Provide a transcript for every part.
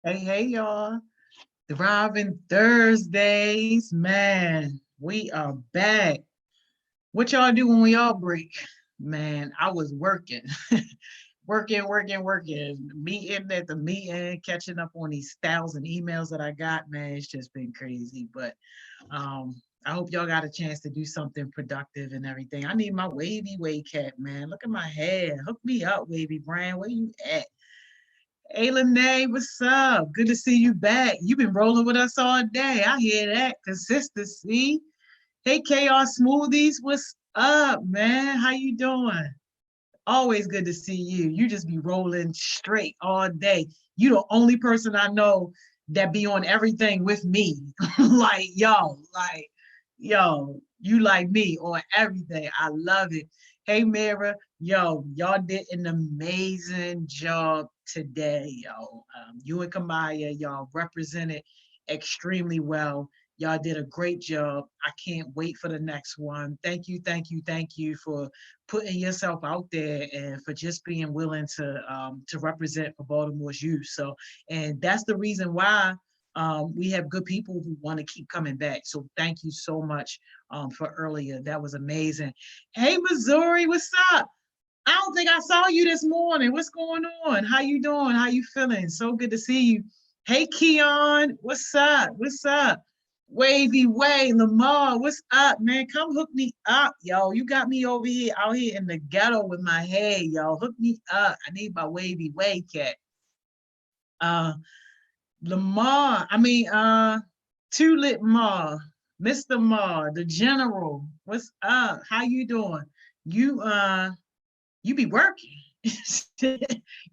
Hey, hey, y'all. Thriving Thursdays, man. We are back. What y'all do when we all break? Man, I was working, working, meeting at the meeting, catching up on these thousand emails that I got. Man, it's just been crazy. But I hope y'all got a chance to do something productive and everything. I need my wavy wave cap, man. Look at my hair. Hook me up, wavy brand. Where you at? Hey, Lene, what's up? Good to see you back. You've been rolling with us all day. I hear that consistency. Hey, KR Smoothies, what's up, man? How you doing? Always good to see you. You just be rolling straight all day. You the only person I know that be on everything with me. Yo, you like me on everything. I love it. Hey, Mira, yo, y'all did an amazing job today, yo. You and Kamaya, y'all represented extremely well. Y'all did a great job. I can't wait for the next one. Thank you for putting yourself out there and for just being willing to represent for Baltimore's youth. So, and that's the reason why we have good people who want to keep coming back. So thank you so much for earlier. That was amazing. Hey, Missouri, what's up? I don't think I saw you this morning. What's going on? How you doing? How you feeling? So good to see you. Hey, Keon, what's up? What's up? Wavy Way, Lamar, what's up, man? Come hook me up, yo. You got me over here, out here in the ghetto with my hair, yo. Hook me up. I need my Wavy Way cat. Uh, Lamar, Tulip Ma, Mr. Ma, the General. What's up? How you doing? You you be working.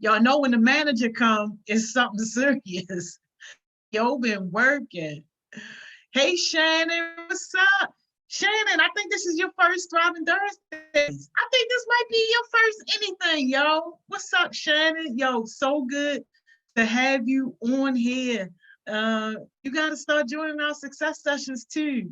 Y'all know when the manager come, it's something serious. Yo been working. Hey Shannon, what's up? Shannon, I think this is your first Thriving Thursdays. I think this might be your first anything, yo. What's up, Shannon? Yo, so good to have you on here. You got to start joining our success sessions too.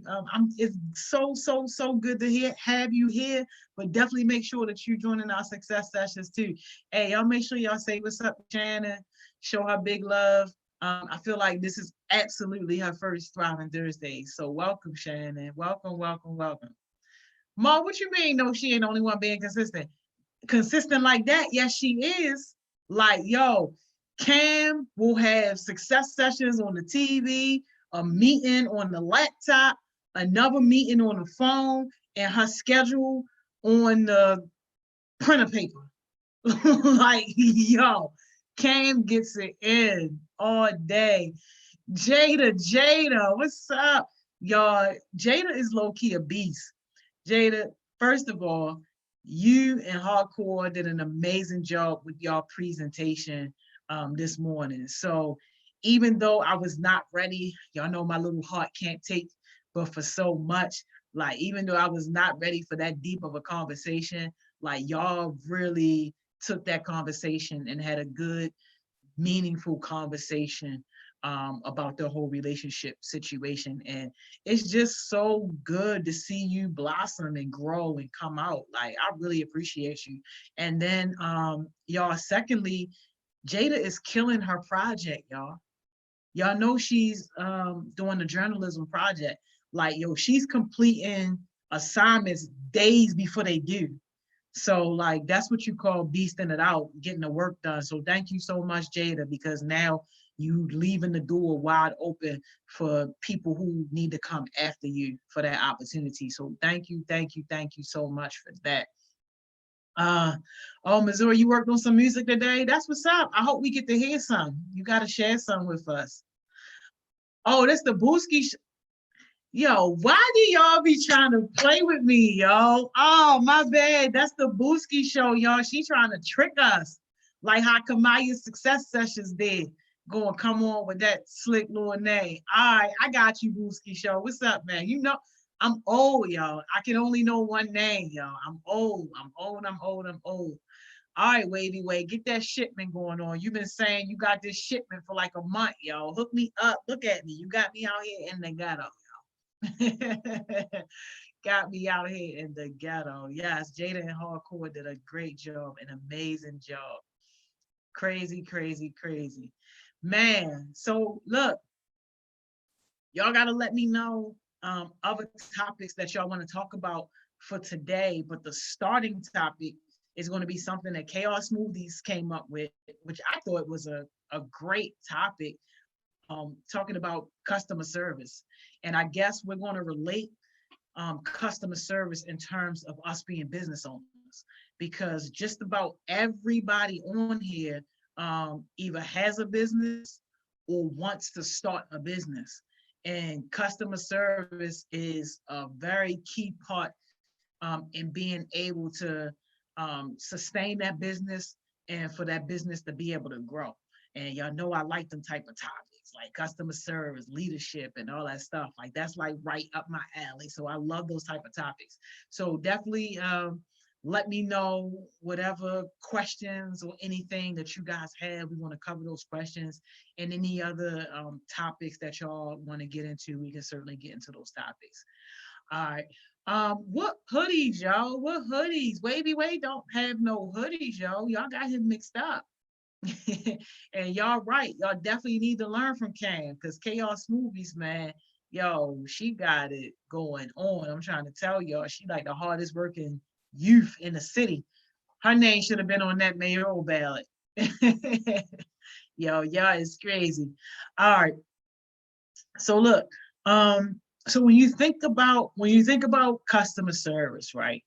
It's so good to have you here, but definitely make sure that you joining our success sessions too. Hey, y'all make sure y'all say what's up, Shannon. Show her big love. I feel like this is absolutely her first Thriving Thursday. So welcome, Shannon. Welcome. Ma, what you mean? No, she ain't the only one being consistent. Consistent like that? Yes, she is. Like, yo, Cam will have success sessions on the TV, a meeting on the laptop, another meeting on the phone, and her schedule on the printer paper. Like, yo, Cam gets it in all day. Jada, what's up? Y'all, Jada is low-key a beast. Jada, first of all, you and Hardcore did an amazing job with y'all presentation this morning. So even though I was not ready, y'all know my little heart can't take but for so much. Like, even though I was not ready for that deep of a conversation, like y'all really took that conversation and had a good, meaningful conversation about the whole relationship situation. And it's just so good to see you blossom and grow and come out. Like, I really appreciate you. And then, y'all, secondly, Jada is killing her project, y'all. Y'all know she's doing the journalism project. Like, yo, she's completing assignments days before they do. So like that's what you call beasting it out, getting the work done. So thank you so much, Jada, because now you leaving the door wide open for people who need to come after you for that opportunity. So thank you so much for that. Uh oh, Missouri, you worked on some music today. That's what's up. I hope we get to hear some. You got to share some with us. Oh, that's the Booski. Yo, why do y'all be trying to play with me, yo? Oh, my bad. That's the Booski show, y'all. She trying to trick us. Like how Kamaya's success sessions did. Going come on with that slick little name. All right, I got you, Booski show. What's up, man? You know, I'm old, y'all. I can only know one name, y'all. I'm old. I'm old. All right, Wavy Way, get that shipment going on. You've been saying you got this shipment for like a month, yo. Hook me up. Look at me. You got me out here in the ghetto. Got me out here in the ghetto. Yes, Jada and Hardcore did a great job, an amazing job. Crazy. Man, so look, y'all gotta let me know other topics that y'all want to talk about for today. But the starting topic is going to be something that Chaos Smoothies came up with, which I thought was a great topic, talking about customer service. And I guess we're going to relate customer service in terms of us being business owners, because just about everybody on here either has a business or wants to start a business. And customer service is a very key part in being able to sustain that business and for that business to be able to grow. And y'all know I like them type of topics like customer service, leadership, and all that stuff. Like that's like right up my alley. So I love those type of topics. So definitely let me know whatever questions or anything that you guys have. We want to cover those questions and any other topics that y'all want to get into. We can certainly get into those topics. All right. What hoodies, y'all? What hoodies? Wavy Way don't have no hoodies, y'all. Y'all got him mixed up. And y'all right. Y'all definitely need to learn from Cam because Chaos Movies, man. Yo, she got it going on. I'm trying to tell y'all, she like the hardest working youth in the city. Her name should have been on that mayoral ballot. Yo, y'all is crazy. All right. So look, so when you think about customer service, right?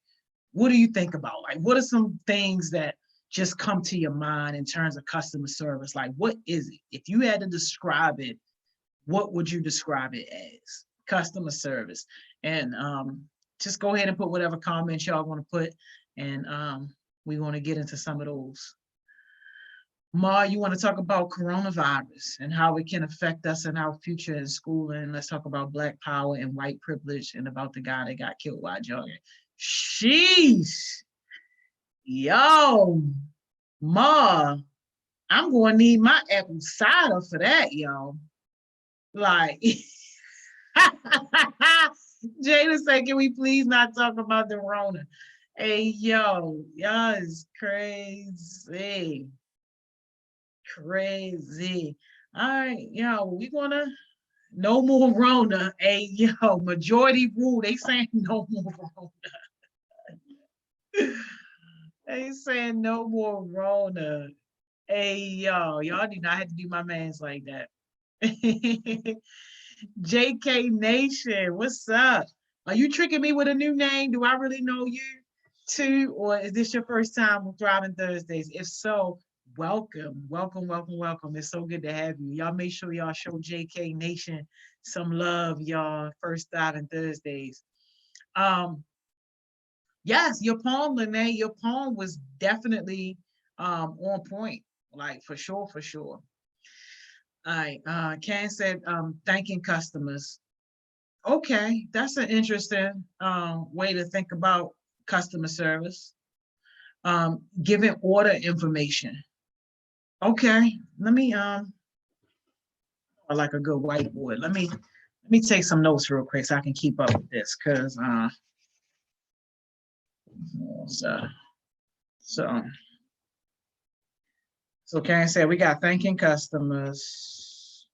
What do you think about? Like, what are some things that just come to your mind in terms of customer service? Like, what is it? If you had to describe it, what would you describe it as? Customer service. And just go ahead and put whatever comments y'all want to put, and we want to get into some of those. Ma, you want to talk about coronavirus and how it can affect us in our future in school. And let's talk about Black power and white privilege and about the guy that got killed while jogging. Sheesh. Yo, Ma, I'm going to need my apple cider for that, yo. Like, Jada said, can we please not talk about the Rona? Hey, yo, y'all is crazy. Crazy. All right, yo, we gonna no more Rona. Hey, yo, majority rule. They saying no more Rona. They saying no more Rona. Hey, y'all do not have to do my mans like that. JK Nation, what's up? Are you tricking me with a new name? Do I really know you too? Or is this your first time with Thriving Thursdays? If so, welcome, welcome, welcome, welcome. It's so good to have you. Y'all make sure y'all show JK Nation some love, y'all. First Thriving Thursdays. Yes, your poem, Lene, your poem was definitely on point, like for sure, for sure. All right, Ken said thanking customers. Okay, that's an interesting way to think about customer service. Giving order information. Okay, let me I like a good whiteboard. Let me take some notes real quick so I can keep up with this because so so so Karen said we got thanking customers.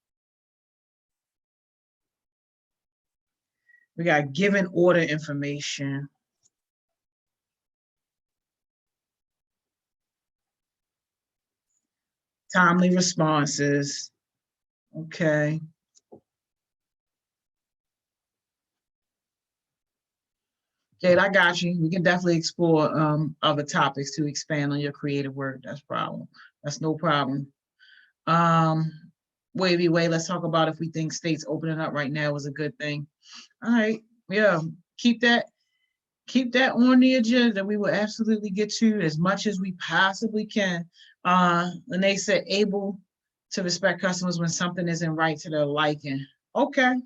We got giving order information. Timely responses. Okay. Jade, I got you. We can definitely explore other topics to expand on your creative work. That's problem. That's no problem. Wavy way. Let's talk about if we think states opening up right now is a good thing. All right. Yeah. Keep that on the agenda. We will absolutely get to as much as we possibly can. And they said able to respect customers when something isn't right to their liking. Okay.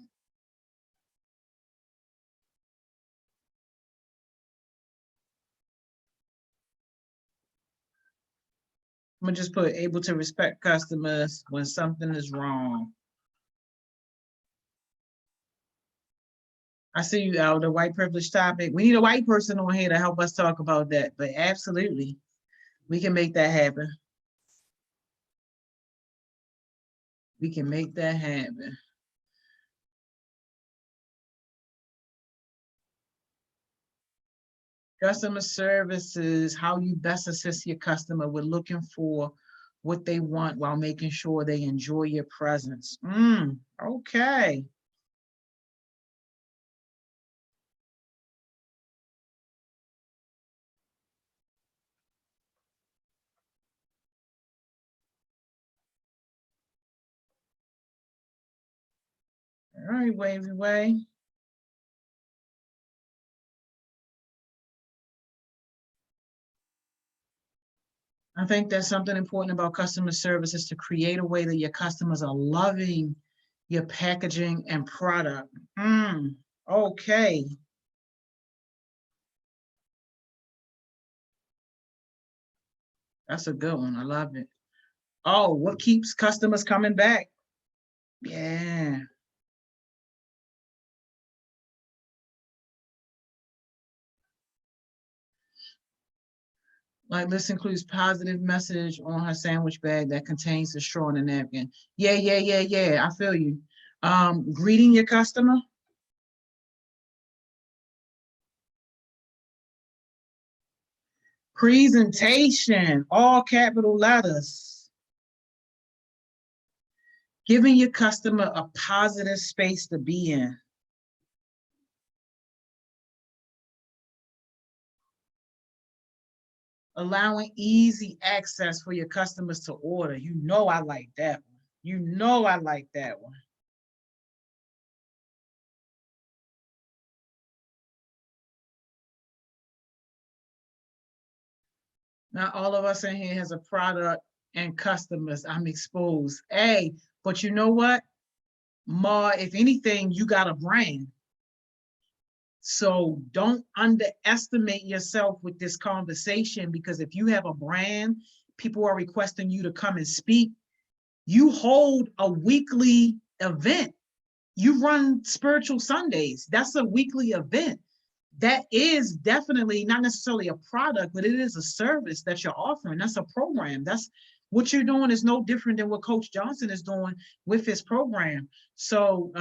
I'm gonna just put able to respect customers when something is wrong. I see you out the white privilege topic. We need a white person on here to help us talk about that, but absolutely, we can make that happen. We can make that happen. Customer service is how you best assist your customer with looking for what they want while making sure they enjoy your presence. Okay. All right, Wavy Way. I think that's something important about customer service is to create a way that your customers are loving your packaging and product. Okay. That's a good one. I love it. Oh, what keeps customers coming back? Yeah. Like this includes positive message on her sandwich bag that contains the straw and the napkin. Yeah, yeah, yeah, yeah. I feel you. Greeting your customer. Presentation, all capital letters. Giving your customer a positive space to be in. Allowing easy access for your customers to order. You know I like that one. You know I like that one. Not all of us in here has a product and customers. I'm exposed. Hey, but you know what? Ma, if anything, you got a brand. So don't underestimate yourself with this conversation, because if you have a brand, people are requesting you to come and speak. You hold a weekly event. You run Spiritual Sundays. That's a weekly event. That is definitely not necessarily a product, but it is a service that you're offering. That's a program. That's what you're doing is no different than what Coach Johnson is doing with his program. So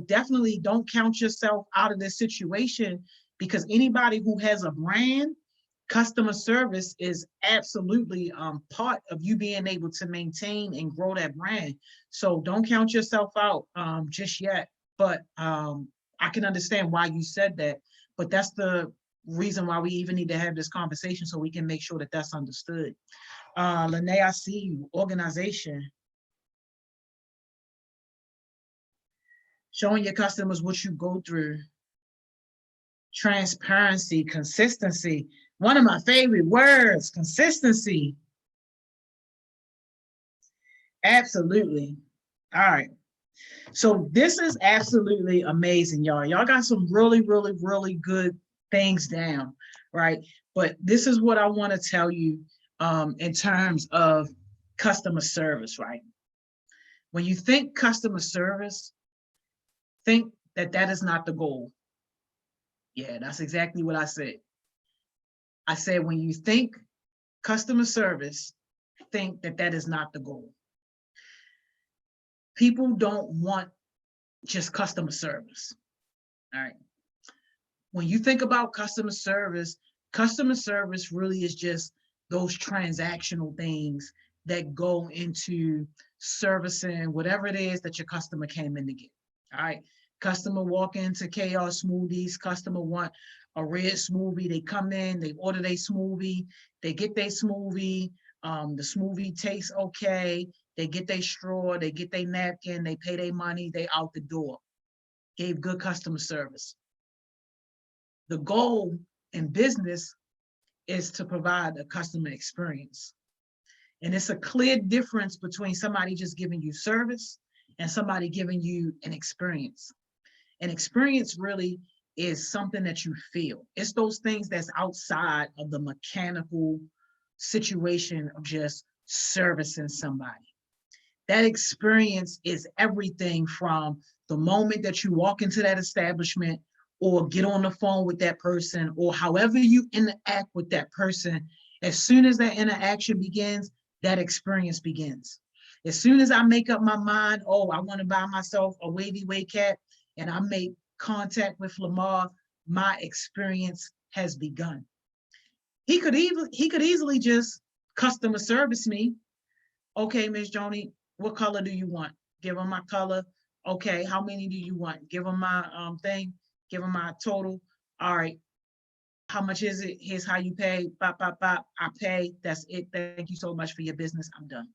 definitely don't count yourself out of this situation, because anybody who has a brand, customer service is absolutely part of you being able to maintain and grow that brand. So don't count yourself out just yet. But I can understand why you said that. But that's the reason why we even need to have this conversation, so we can make sure that that's understood. Lene, I see you. Organization. Showing your customers what you go through. Transparency, consistency. One of my favorite words, consistency. Absolutely. All right. So this is absolutely amazing, y'all. Y'all got some really, really, really good things down, right? But this is what I want to tell you in terms of customer service, right? When you think customer service, think that that is not the goal. Yeah, that's exactly what I said. I said, when you think customer service, think that that is not the goal. People don't want just customer service. All right. When you think about customer service really is just those transactional things that go into servicing whatever it is that your customer came in to get. All right. Customer walk into Chaos Smoothies, customer want a red smoothie. They come in, they order their smoothie, they get their smoothie. The smoothie tastes okay. They get their straw, they get their napkin, they pay their money, they out the door. Gave good customer service. The goal in business is to provide a customer experience. And it's a clear difference between somebody just giving you service and somebody giving you an experience. An experience really is something that you feel. It's those things that's outside of the mechanical situation of just servicing somebody. That experience is everything from the moment that you walk into that establishment or get on the phone with that person, or however you interact with that person. As soon as that interaction begins, that experience begins. As soon as I make up my mind, oh, I want to buy myself a wavy wave cap, and I make contact with Lamar, my experience has begun. He could easily just customer service me. Okay, Miss Joni, what color do you want? Give them my color. Okay, how many do you want? Give them my thing. Give them my total. All right, how much is it? Here's how you pay. Bop, bop, bop. I pay. That's it. Thank you so much for your business. I'm done.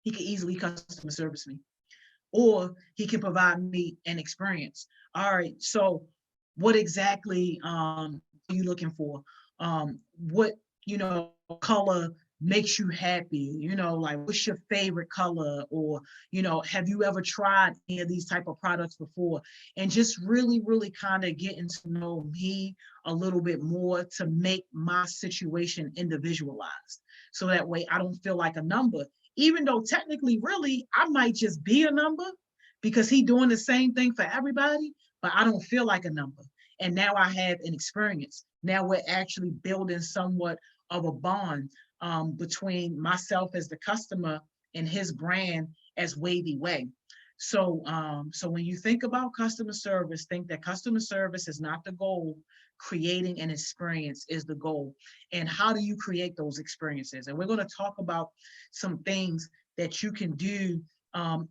He could easily customer service me, or he can provide me an experience. All right, so what exactly are you looking for? What, color makes you happy? Like, what's your favorite color? Or, have you ever tried any of these type of products before? And just really, really kind of getting to know me a little bit more to make my situation individualized. So that way I don't feel like a number, even though technically, really, I might just be a number because he doing the same thing for everybody, but I don't feel like a number. And now I have an experience. Now we're actually building somewhat of a bond between myself as the customer and his brand as Wavy Way. So when you think about customer service, think that customer service is not the goal. Creating an experience is the goal. And how do you create those experiences? And we're going to talk about some things that you can do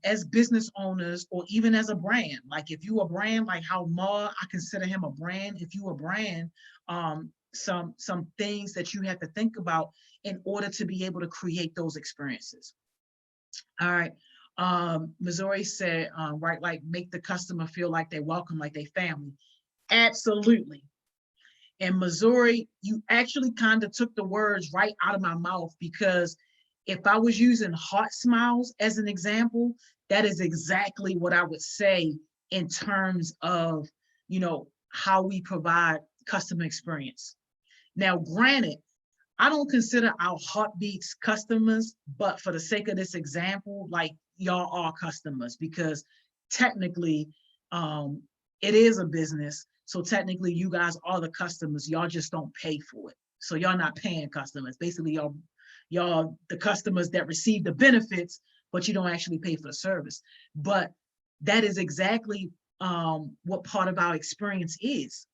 as business owners, or even as a brand. Like, if you a brand, like how Ma, I consider him a brand. If you a brand, some things that you have to think about in order to be able to create those experiences. All right. Missouri said, right, like, make the customer feel like they're welcome, like they family. Absolutely. And Missouri, you actually kind of took the words right out of my mouth, because if I was using HeartSmiles as an example, that is exactly what I would say in terms of, how we provide customer experience. Now, granted, I don't consider our heartbeats customers, but for the sake of this example, like, y'all are customers, because technically it is a business. So technically you guys are the customers. Y'all just don't pay for it. So y'all not paying customers. Basically, y'all the customers that receive the benefits, but you don't actually pay for the service. But that is exactly what part of our experience is.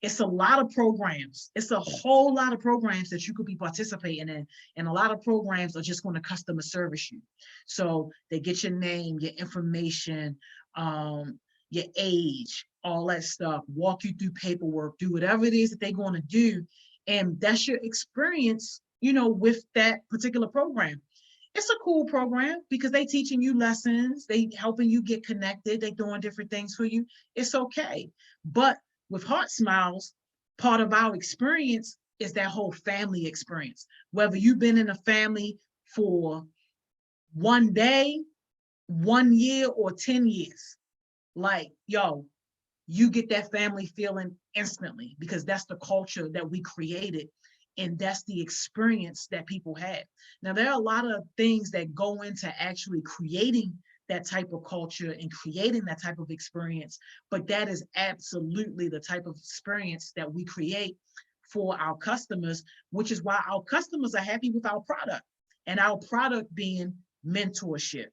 It's a lot of programs. It's a whole lot of programs that you could be participating in. And a lot of programs are just going to customer service you. So they get your name, your information, your age, all that stuff, walk you through paperwork, do whatever it is that they're going to do. And that's your experience, with that particular program. It's a cool program because they teaching you lessons, they helping you get connected, they doing different things for you. It's okay. But with HeartSmiles, part of our experience is that whole family experience. Whether you've been in a family for 1 day, 1 year, or 10 years, like, yo, you get that family feeling instantly, because that's the culture that we created. And that's the experience that people have. Now, there are a lot of things that go into actually creating that type of culture and creating that type of experience, but that is absolutely the type of experience that we create for our customers, which is why our customers are happy with our product. And our product being mentorship,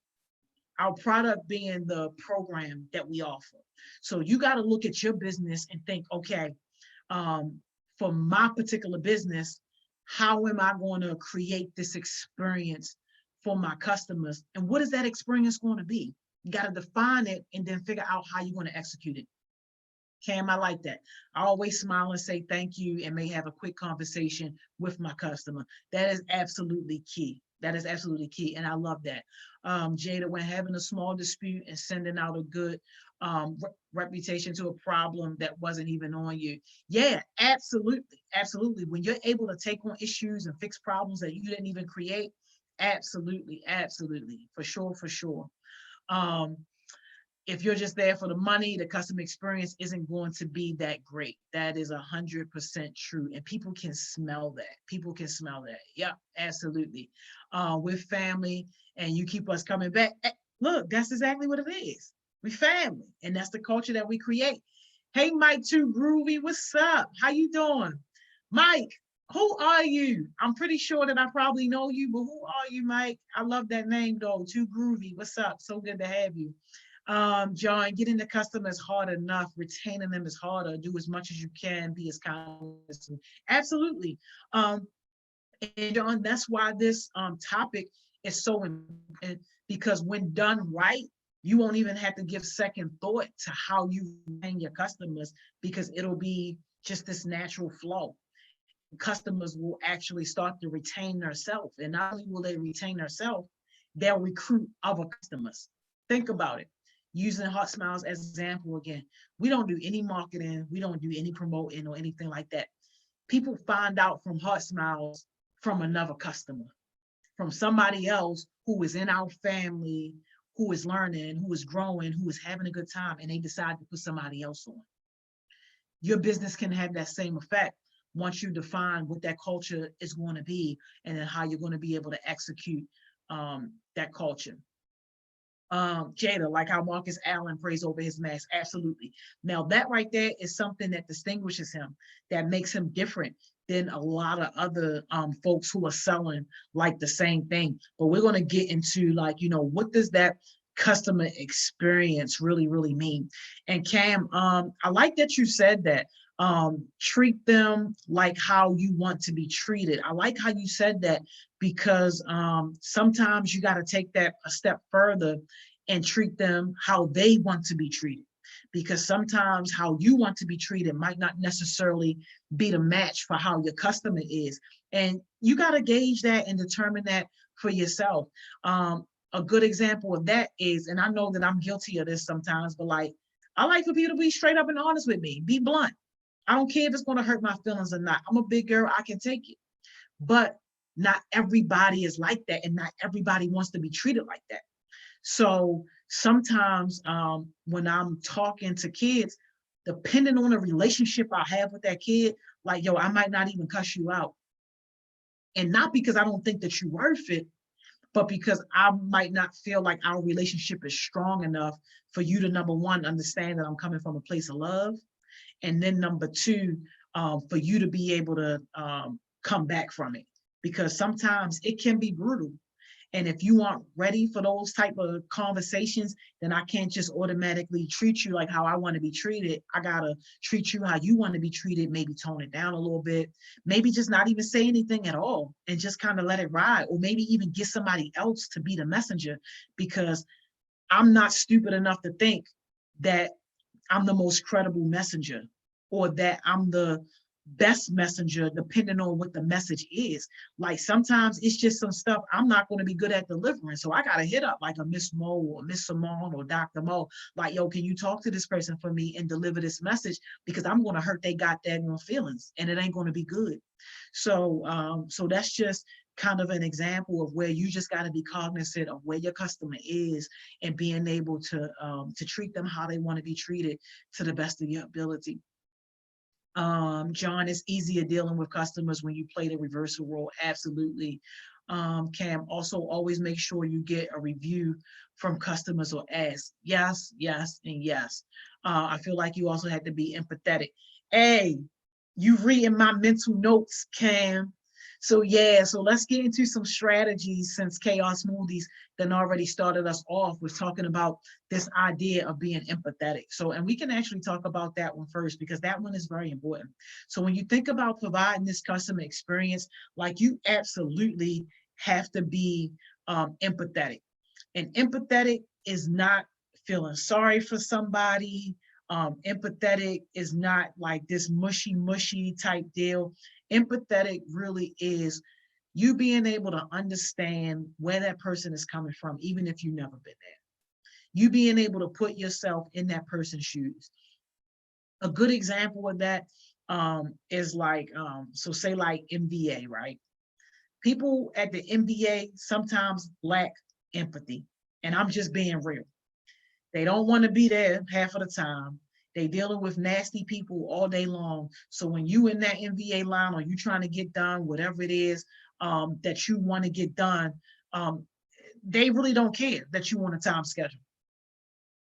our product being the program that we offer. So you got to look at your business and think, okay, for my particular business, how am I going to create this experience for my customers? And what is that experience going to be? You got to define it and then figure out how you're going to execute it. Cam, I like that. I always smile and say thank you and may have a quick conversation with my customer. That is absolutely key. That is absolutely key. And I love that. Jada, when having a small dispute and sending out a good reputation to a problem that wasn't even on you. Yeah, absolutely. Absolutely. When you're able to take on issues and fix problems that you didn't even create, absolutely. Absolutely. For sure. For sure. If you're just there for the money, the customer experience isn't going to be that great. That is 100% true. And people can smell that. People can smell that. Yeah, absolutely. With family, and you keep us coming back. Look, that's exactly what it is. We family, and that's the culture that we create. Hey, Mike Too Groovy, what's up? How you doing? Mike, Who are you? I'm pretty sure that I probably know you, but who are you, Mike? I love that name though. Too groovy. What's up? So good to have you. John, getting the customer is hard enough. Retaining them is harder. Do as much as you can. Be as kind as you. Absolutely. And John, that's why this topic is so important, because when done right, you won't even have to give second thought to how you retain your customers, because it'll be just this natural flow. Customers will actually start to retain themselves. And not only will they retain themselves, they'll recruit other customers. Think about it. Using HeartSmiles as an example again, we don't do any marketing, we don't do any promoting or anything like that. People find out from HeartSmiles from another customer, from somebody else who is in our family, who is learning, who is growing, who is having a good time, and they decide to put somebody else on. Your business can have that same effect once you define what that culture is going to be, and then how you're going to be able to execute that culture. Jada, like how Marcus Allen prays over his mask. Absolutely. Now that right there is something that distinguishes him, that makes him different than a lot of other folks who are selling like the same thing. But we're going to get into, like, what does that customer experience really mean? And Cam, I like that you said that. Treat them like how you want to be treated. I like how you said that, because sometimes you got to take that a step further and treat them how they want to be treated, because sometimes how you want to be treated might not necessarily be the match for how your customer is, and you got to gauge that and determine that for yourself. A good example of that is, and I know that I'm guilty of this sometimes, but like, I like for people to be straight up and honest with me, be blunt. I don't care if it's going to hurt my feelings or not. I'm a big girl, I can take it. But not everybody is like that, and not everybody wants to be treated like that. So sometimes when I'm talking to kids, depending on the relationship I have with that kid, like, yo, I might not even cuss you out. And not because I don't think that you're worth it, but because I might not feel like our relationship is strong enough for you to, number one, understand that I'm coming from a place of love. And then number two, for you to be able to come back from it, because sometimes it can be brutal. And if you aren't ready for those type of conversations, then I can't just automatically treat you like how I want to be treated. I gotta treat you how you want to be treated, maybe tone it down a little bit, maybe just not even say anything at all and just kind of let it ride, or maybe even get somebody else to be the messenger, because I'm not stupid enough to think that I'm the most credible messenger, or that I'm the best messenger, depending on what the message is. Like, sometimes it's just some stuff I'm not going to be good at delivering. So I got to hit up like a Miss Mo or Miss Simone or Dr. Mo, like, yo, can you talk to this person for me and deliver this message? Because I'm going to hurt they got that feelings, and it ain't going to be good. So, so that's just kind of an example of where you just got to be cognizant of where your customer is, and being able to treat them how they want to be treated to the best of your ability. John, it's easier dealing with customers when you play the reversal role. Absolutely. Cam, also always make sure you get a review from customers or ask. Yes, yes, and yes. I feel like you also have to be empathetic. Hey, you reading my mental notes, Cam. So yeah, so let's get into some strategies, since Chaos Smoothies then already started us off with talking about this idea of being empathetic. So, and we can actually talk about that one first, because that one is very important. So when you think about providing this customer experience, like, you absolutely have to be empathetic. And empathetic is not feeling sorry for somebody. Empathetic is not like this mushy type deal. Empathetic really is you being able to understand where that person is coming from, even if you've never been there. You being able to put yourself in that person's shoes. A good example of that is like, so say like MBA, right? People at the MBA sometimes lack empathy. And I'm just being real. They don't want to be there half of the time. They dealing with nasty people all day long. So when you in that MBA line, or you trying to get done whatever it is that you want to get done, they really don't care that you on a time schedule.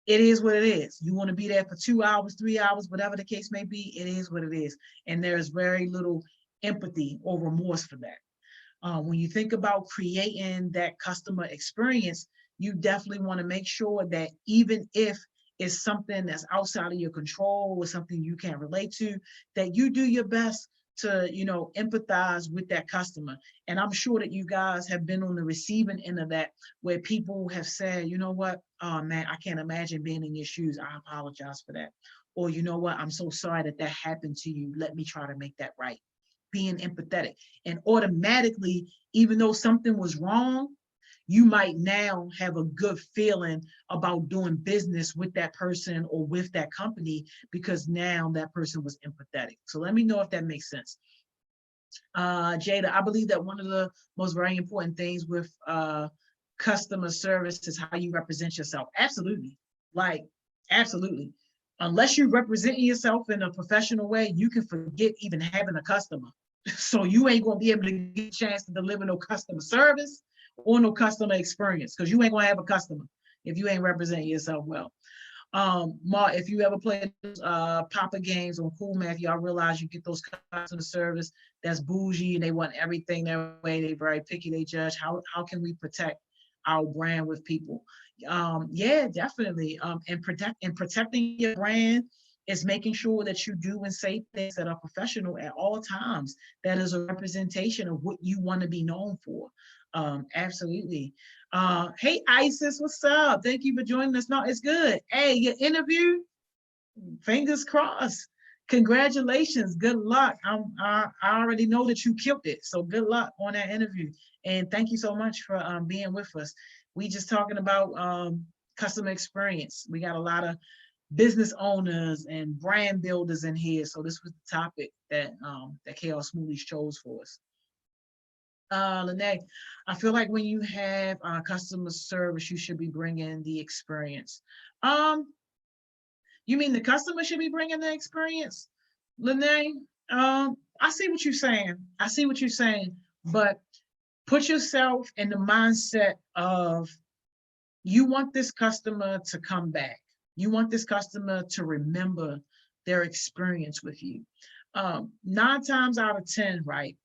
It is what it is. You want to be there for 2 hours, 3 hours, whatever the case may be, it is what it is. And there's very little empathy or remorse for that. When you think about creating that customer experience, you definitely want to make sure that even if it's something that's outside of your control or something you can't relate to, that you do your best to, empathize with that customer. And I'm sure that you guys have been on the receiving end of that, where people have said, you know what, oh man, I can't imagine being in your shoes. I apologize for that. Or, you know what, I'm so sorry that that happened to you. Let me try to make that right. Being empathetic. And automatically, even though something was wrong, you might now have a good feeling about doing business with that person or with that company, because now that person was empathetic. So let me know if that makes sense. Jada, I believe that one of the most very important things with customer service is how you represent yourself. Absolutely. Like, absolutely. Unless you're representing yourself in a professional way, you can forget even having a customer. So you ain't gonna be able to get a chance to deliver no customer service or no customer experience, because you ain't gonna have a customer if you ain't representing yourself well. Mark, if you ever play Papa games on Cool Math, y'all realize you get those customer service that's bougie and they want everything their way. They very picky, they judge. How can we protect our brand with people? Yeah, definitely. And protecting your brand is making sure that you do and say things that are professional at all times. That is a representation of what you want to be known for. Absolutely. Hey Isis, what's up? Thank you for joining us. No, it's good. Hey, your interview, fingers crossed. Congratulations. Good luck. I already know that you killed it. So good luck on that interview. And thank you so much for being with us. We just talking about customer experience. We got a lot of business owners and brand builders in here. So this was the topic that Chaos Smoothies chose for us. Lene, I feel like when you have customer service, you should be bringing the experience. You mean the customer should be bringing the experience, Lene? I see what you're saying. I see what you're saying, but put yourself in the mindset of you want this customer to come back. You want this customer to remember their experience with you. 9 times out of 10, right?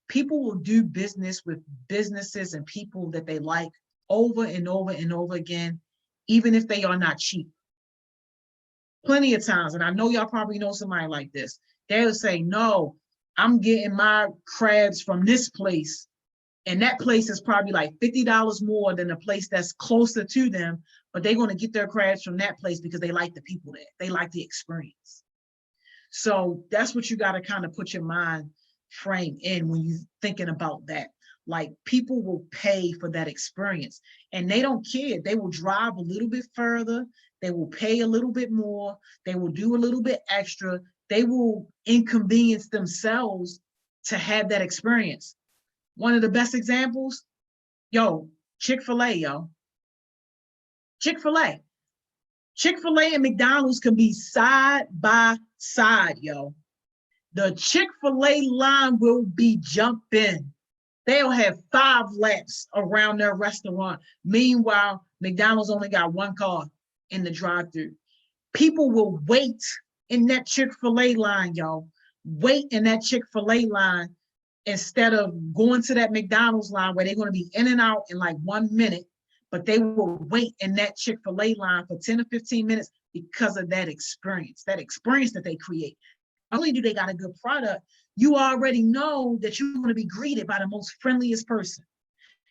People will do business with businesses and people that they like over and over and over again, even if they are not cheap. Plenty of times, and I know y'all probably know somebody like this, they'll say, no, I'm getting my crabs from this place, and that place is probably like $50 more than the place that's closer to them, but they're going to get their crabs from that place because they like the people there. They like the experience. So that's what you got to kind of put your mind frame in when you're thinking about that. Like, people will pay for that experience and they don't care. They will drive a little bit further. They will pay a little bit more. They will do a little bit extra. They will inconvenience themselves to have that experience. One of the best examples, Chick-fil-A, Chick-fil-A. Chick-fil-A and McDonald's can be side by side, The Chick-fil-A line will be jumping. They'll have 5 laps around their restaurant. Meanwhile, McDonald's only got 1 car in the drive-thru. People will wait in that Chick-fil-A line, Wait in that Chick-fil-A line instead of going to that McDonald's line where they're going to be in and out in like 1 minute, but they will wait in that Chick-fil-A line for 10 or 15 minutes because of that experience that they create. Not only do they got a good product, you already know that you're going to be greeted by the most friendliest person.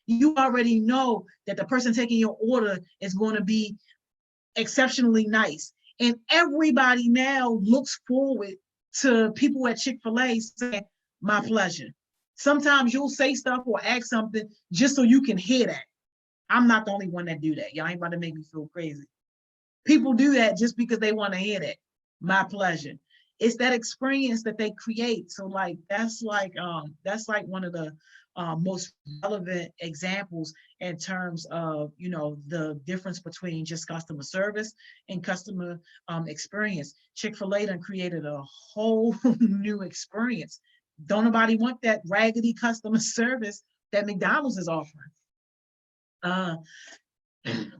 You already know that the person taking your order is going to be exceptionally nice. And everybody now looks forward to people at Chick-fil-A saying, my pleasure. Sometimes you'll say stuff or ask something just so you can hear that. I'm not the only one that do that. Y'all ain't about to make me feel crazy. People do that just because they want to hear that. My pleasure. It's that experience that they create. So like that's like one of the most relevant examples in terms of the difference between just customer service and customer experience. Chick-fil-A done created a whole new experience. Don't nobody want that raggedy customer service that McDonald's is offering.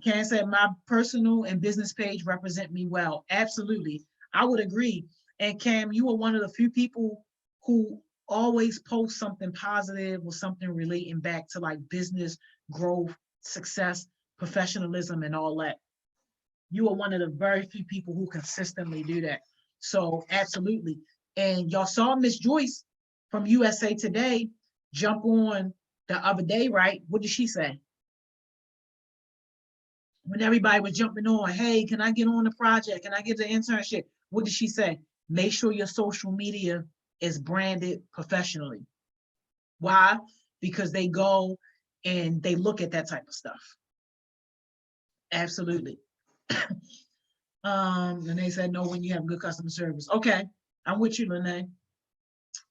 Can say my personal and business page represent me well. Absolutely. I would agree. And Cam, you are one of the few people who always post something positive or something relating back to like business growth, success, professionalism, and all that. You are one of the very few people who consistently do that. So absolutely. And y'all saw Miss Joyce from USA Today jump on the other day, right? What did she say? When everybody was jumping on, hey, can I get on the project? Can I get the internship? What did she say? Make sure your social media is branded professionally. Why? Because they go and they look at that type of stuff. Absolutely. And they said no when you have good customer service. Okay, I'm with you, Lene.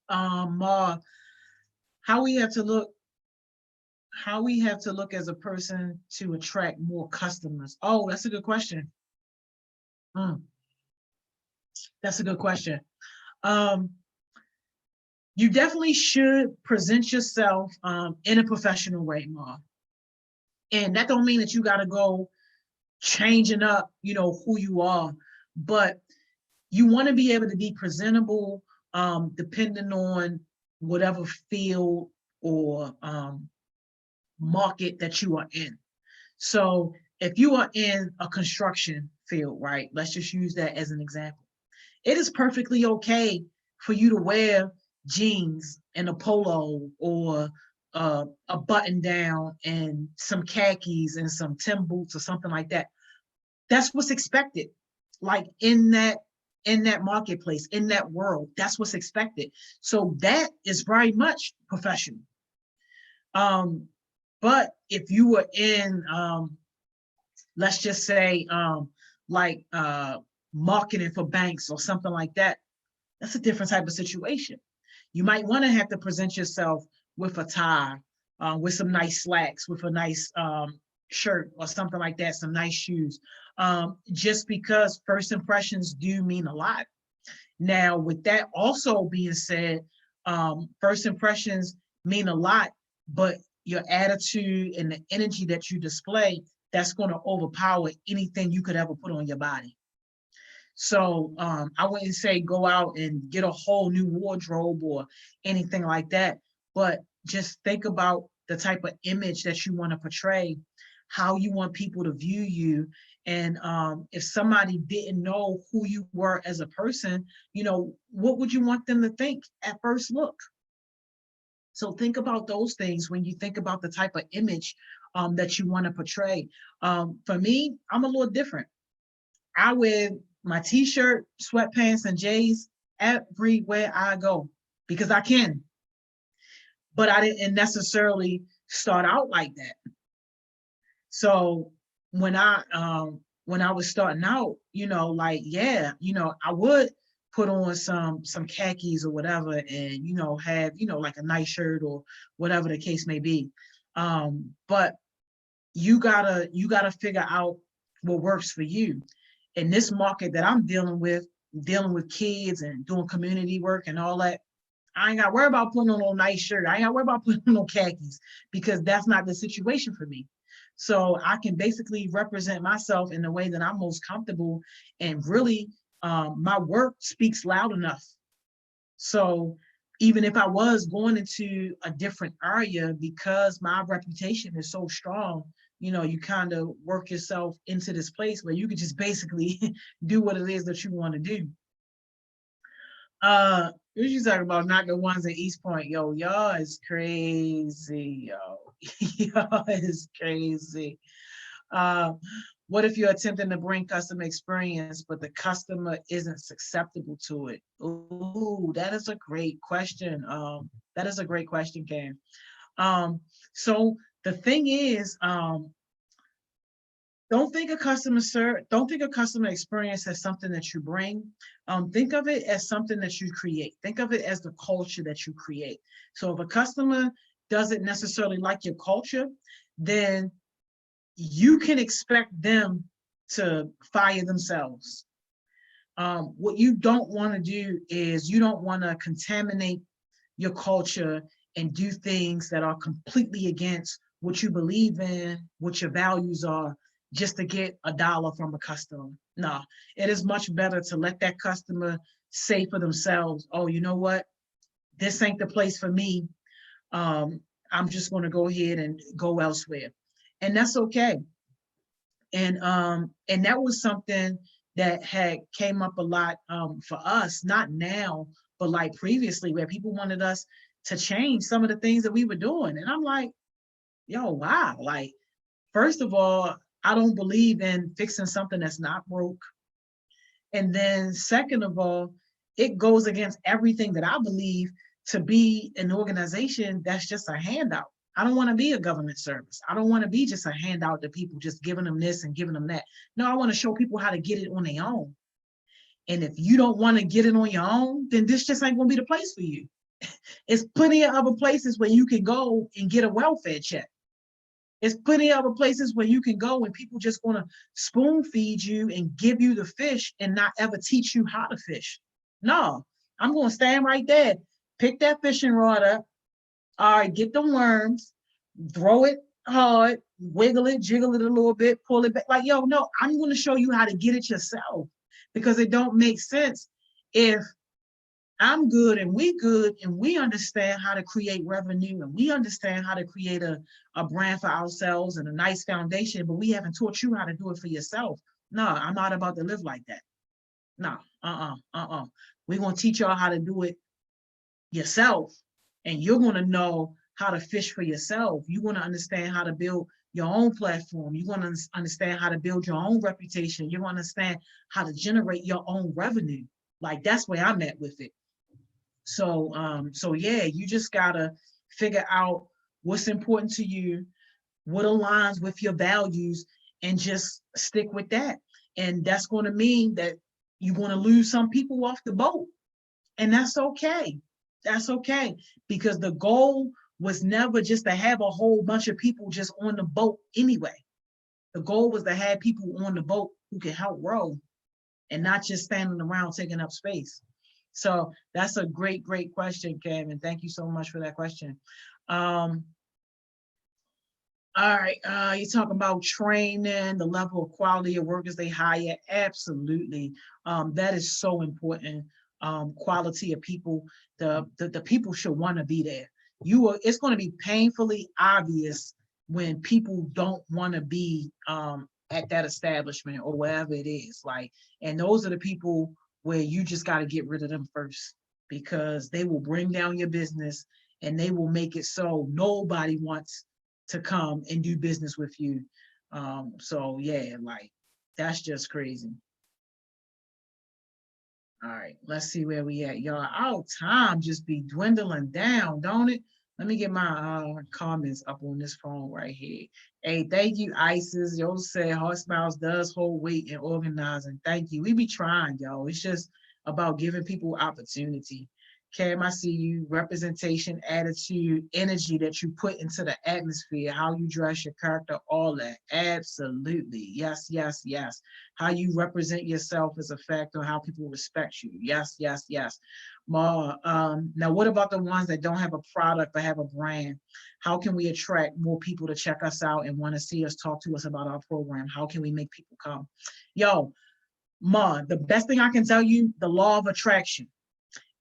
How we have to look, how we have to look as a person to attract more customers. Oh, that's a good question. Mm, that's a good question. Um, you definitely should present yourself in a professional way, Ma. And that don't mean that you got to go changing up, who you are, but you want to be able to be presentable, depending on whatever field or market that you are in. So if you are in a construction field, right, let's just use that as an example. It is perfectly okay for you to wear jeans and a polo or a button down and some khakis and some Tim boots or something like that. That's what's expected. Like in that marketplace, in that world, that's what's expected. So that is very much professional. But if you were in, let's just say, like marketing for banks or something like that, that's a different type of situation. You might want to have to present yourself with a tie, with some nice slacks, with a nice shirt or something like that, some nice shoes, just because first impressions do mean a lot. Now, with that also being said, first impressions mean a lot, but your attitude and the energy that you display, that's going to overpower anything you could ever put on your body. So I wouldn't say go out and get a whole new wardrobe or anything like that, but just think about the type of image that you want to portray, how you want people to view you. And if somebody didn't know who you were as a person, what would you want them to think at first look? So think about those things when you think about the type of image that you want to portray. For me, I'm a little different. I wear my t-shirt, sweatpants, and J's everywhere I go because I can. But I didn't necessarily start out like that. So when I was starting out, I would put on some khakis or whatever and have like a nice shirt or whatever the case may be. But you gotta figure out what works for you. In this market that I'm dealing with kids and doing community work and all that, I ain't got to worry about putting on no nice shirt. I ain't got to worry about putting on no khakis because that's not the situation for me. So I can basically represent myself in the way that I'm most comfortable, and really, my work speaks loud enough. So even if I was going into a different area, because my reputation is so strong, you kind of work yourself into this place where you could just basically do what it is that you want to do. What you talking about knocking ones at East Point? Yo, y'all is crazy, yo. Y'all is crazy. What if you're attempting to bring customer experience, but the customer isn't susceptible to it? Ooh, that is a great question. That is a great question, Cam. So the thing is, don't think of customer experience as something that you bring. Think of it as something that you create. Think of it as the culture that you create. So if a customer doesn't necessarily like your culture, then you can expect them to fire themselves. What you don't want to do is you don't want to contaminate your culture and do things that are completely against what you believe in, what your values are, just to get $1 from a customer. No, it is much better to let that customer say for themselves, oh, you know what? this ain't the place for me. I'm just going to go ahead and go elsewhere. And that's okay. And that was something that had came up a lot for us, not now, but like previously, where people wanted us to change some of the things that we were doing. And I'm like, yo, wow. Like, first of all, I don't believe in fixing something that's not broke. And then second of all, it goes against everything that I believe to be an organization that's just a handout. I don't want to be a government service. I don't want to be just a handout to people, just giving them this and giving them that. No, I want to show people how to get it on their own. And if you don't want to get it on your own, then this just ain't going to be the place for you. It's plenty of other places where you can go and get a welfare check. There's plenty of other places where you can go and people just want to spoon feed you and give you the fish and not ever teach you how to fish. No, I'm going to stand right there, pick that fishing rod up. All right, get the worms, throw it hard, wiggle it, jiggle it a little bit, pull it back. Like, yo, no, I'm going to show you how to get it yourself, because it don't make sense if I'm good and we good and we understand how to create revenue and we understand how to create a brand for ourselves and a nice foundation, but we haven't taught you how to do it for yourself. No, I'm not about to live like that. No, We're going to teach y'all how to do it yourself, and you're going to know how to fish for yourself. You're going to understand how to build your own platform. You're going to understand how to build your own reputation. You're going to understand how to generate your own revenue. Like, that's where I'm at with it. So yeah, you just gotta figure out what's important to you, what aligns with your values, and just stick with that. And that's going to mean that you're going to lose some people off the boat, and that's okay. That's okay, because the goal was never just to have a whole bunch of people just on the boat anyway. The goal was to have people on the boat who can help row and not just standing around taking up space. So that's a great, great question, Cam, and thank you so much for that question. All right, you're talking about training, the level of quality of workers they hire. Absolutely, that is so important. Quality of people, the people should want to be there. It's going to be painfully obvious when people don't want to be at that establishment or wherever it is. Like, and those are the people where you just got to get rid of them first, because they will bring down your business and they will make it so nobody wants to come and do business with you. So yeah, like, that's just crazy. All right, let's see where we at, y'all. Our time just be dwindling down, don't it? Let me get my comments up on this phone right here. Hey, thank you, Isis. Yo said HeartSmiles does hold weight in organizing. Thank you. We be trying, yo. It's just about giving people opportunity. Cam, I see you. Representation, attitude, energy that you put into the atmosphere, how you dress, your character, all that. Absolutely. Yes, yes, yes. How you represent yourself is a factor on how people respect you. Yes, yes, yes. Now, what about the ones that don't have a product but have a brand? How can we attract more people to check us out and want to see us, talk to us about our program? How can we make people come? Yo, the best thing I can tell you, the law of attraction.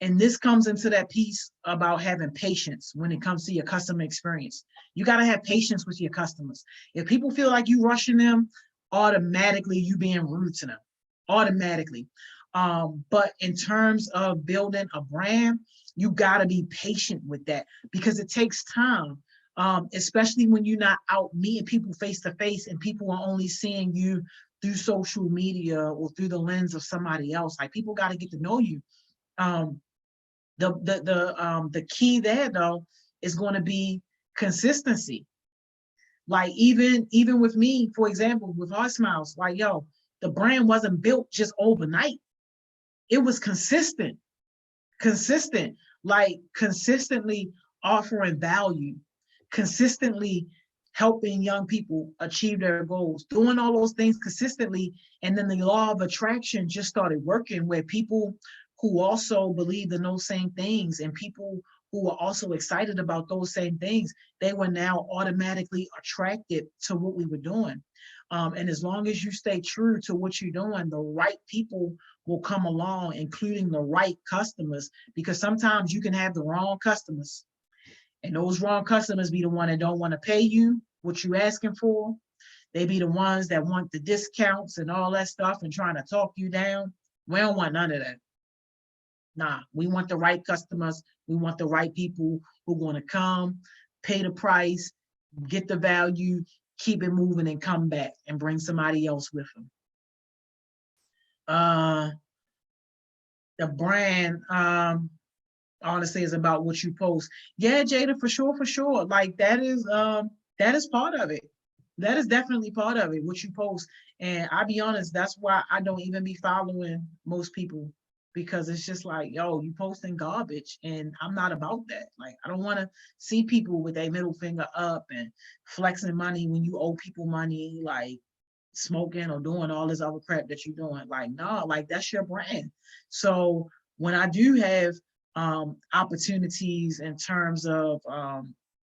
And this comes into that piece about having patience when it comes to your customer experience. You got to have patience with your customers. If people feel like you rushing them, automatically you being rude to them, automatically. But in terms of building a brand, you got to be patient with that, because it takes time, especially when you're not out meeting people face to face and people are only seeing you through social media or through the lens of somebody else. Like, people got to get to know you. The key there though is going to be consistency. Like, even with me, for example, with HeartSmiles, like, yo, the brand wasn't built just overnight. It was consistent, like consistently offering value, consistently helping young people achieve their goals, doing all those things consistently. And then the law of attraction just started working, where people who also believed in those same things and people who were also excited about those same things, they were now automatically attracted to what we were doing. And as long as you stay true to what you're doing, the right people will come along, including the right customers, because sometimes you can have the wrong customers, and those wrong customers be the one that don't want to pay you what you asking for. They be the ones that want the discounts and all that stuff and trying to talk you down. We don't want none of that. Nah, we want the right customers. We want the right people who are going to come, pay the price, get the value, keep it moving, and come back and bring somebody else with them. The brand, honestly, is about what you post. Yeah, Jada, for sure, for sure. Like that is part of it. That is definitely part of it, what you post. And I'll be honest, that's why I don't even be following most people, because it's just like, yo, you posting garbage, and I'm not about that. Like, I don't want to see people with their middle finger up and flexing money when you owe people money, like smoking or doing all this other crap that you're doing. Like, no, like that's your brand. So when I do have opportunities in terms of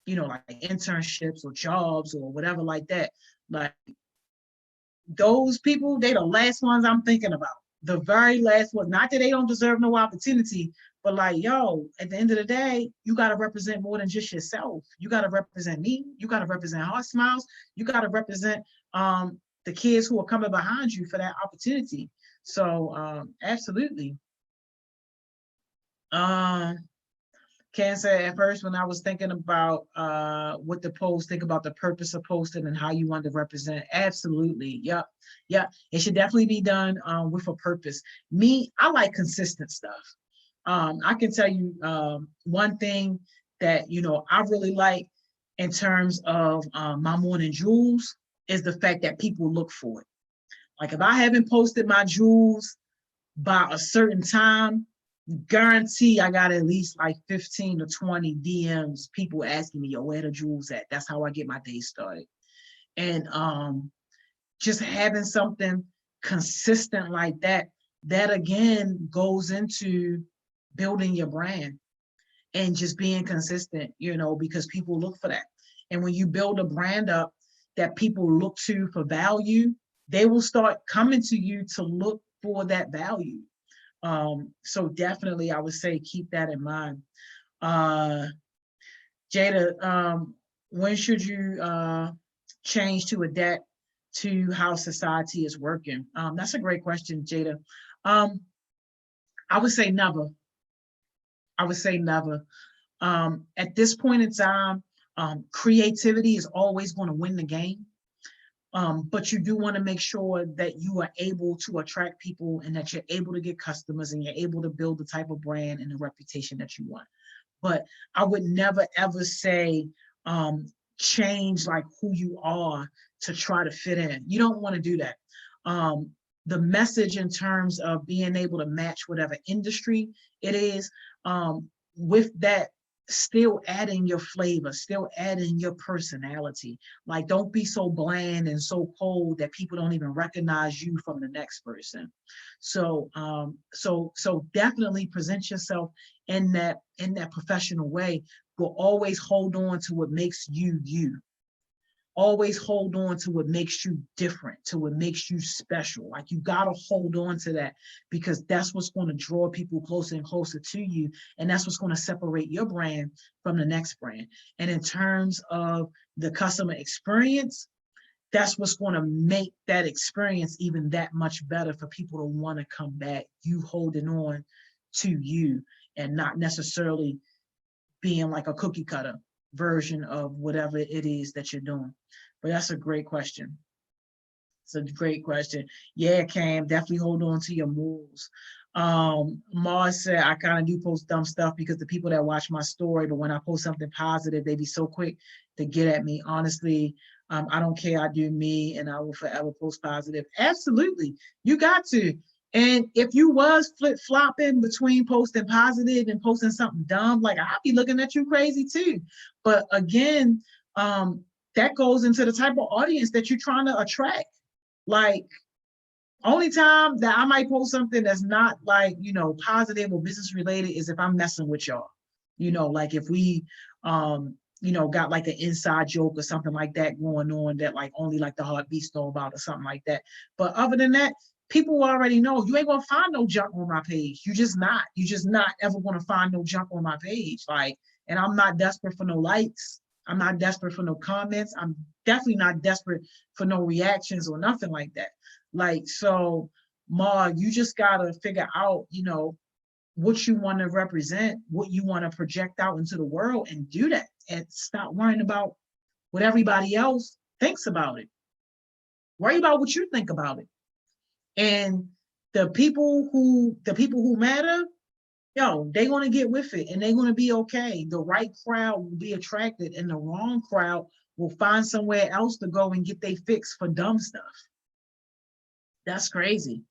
like internships or jobs or whatever like that, like those people, they the last ones I'm thinking about. The very last one. Not that they don't deserve no opportunity, but like, yo, at the end of the day, you got to represent more than just yourself. You got to represent me. You got to represent HeartSmiles. You got to represent the kids who are coming behind you for that opportunity. So absolutely. Can't say at first when I was thinking about what to post, think about the purpose of posting and how you want to represent. Absolutely. Yep. Yep. It should definitely be done with a purpose. Me, I like consistent stuff. I can tell you one thing that, I really like in terms of my morning jewels is the fact that people look for it. Like if I haven't posted my jewels by a certain time, guarantee I got at least like 15 to 20 DMs, people asking me, yo, where the jewels at? That's how I get my day started. And just having something consistent like that again goes into building your brand and just being consistent, because people look for that. And when you build a brand up that people look to for value, they will start coming to you to look for that value. So definitely I would say keep that in mind. Jada, when should you change to adapt to how society is working? That's a great question, Jada. I would say never. I would say never. At this point in time, creativity is always going to win the game. But you do want to make sure that you are able to attract people and that you're able to get customers and you're able to build the type of brand and the reputation that you want. But I would never, ever say change like who you are to try to fit in. You don't want to do that. The message in terms of being able to match whatever industry it is, with that, still adding your flavor, still adding your personality. Like, don't be so bland and so cold that people don't even recognize you from the next person. So so definitely present yourself in that professional way, but always hold on to what makes you you. Always hold on to what makes you different, to what makes you special. Like, you got to hold on to that, because that's what's going to draw people closer and closer to you. And that's what's going to separate your brand from the next brand. And in terms of the customer experience, that's what's going to make that experience even that much better for people to want to come back. You holding on to you and not necessarily being like a cookie cutter version of whatever it is that you're doing. But that's a great question. It's a great question. Yeah, Cam, definitely hold on to your moves. Mars said, I kind of do post dumb stuff because the people that watch my story, but when I post something positive, they be so quick to get at me. Honestly, I don't care. I do me, and I will forever post positive. Absolutely. You got to. And if you was flip-flopping between posting positive and posting something dumb, like, I'd be looking at you crazy too. But again, that goes into the type of audience that you're trying to attract. Like, only time that I might post something that's not like, positive or business related is if I'm messing with y'all. Like if we, got like an inside joke or something like that going on that like only like the heartbeats know about or something like that. But other than that, people already know you ain't gonna find no junk on my page. You just not. You just not ever gonna find no junk on my page. Like, and I'm not desperate for no likes. I'm not desperate for no comments. I'm definitely not desperate for no reactions or nothing like that. Like, so Ma, you just gotta figure out, what you want to represent, what you want to project out into the world, and do that. And stop worrying about what everybody else thinks about it. Worry about what you think about it. And the people who matter, they're gonna get with it and they're gonna be okay. The right crowd will be attracted, and the wrong crowd will find somewhere else to go and get their fix for dumb stuff. That's crazy.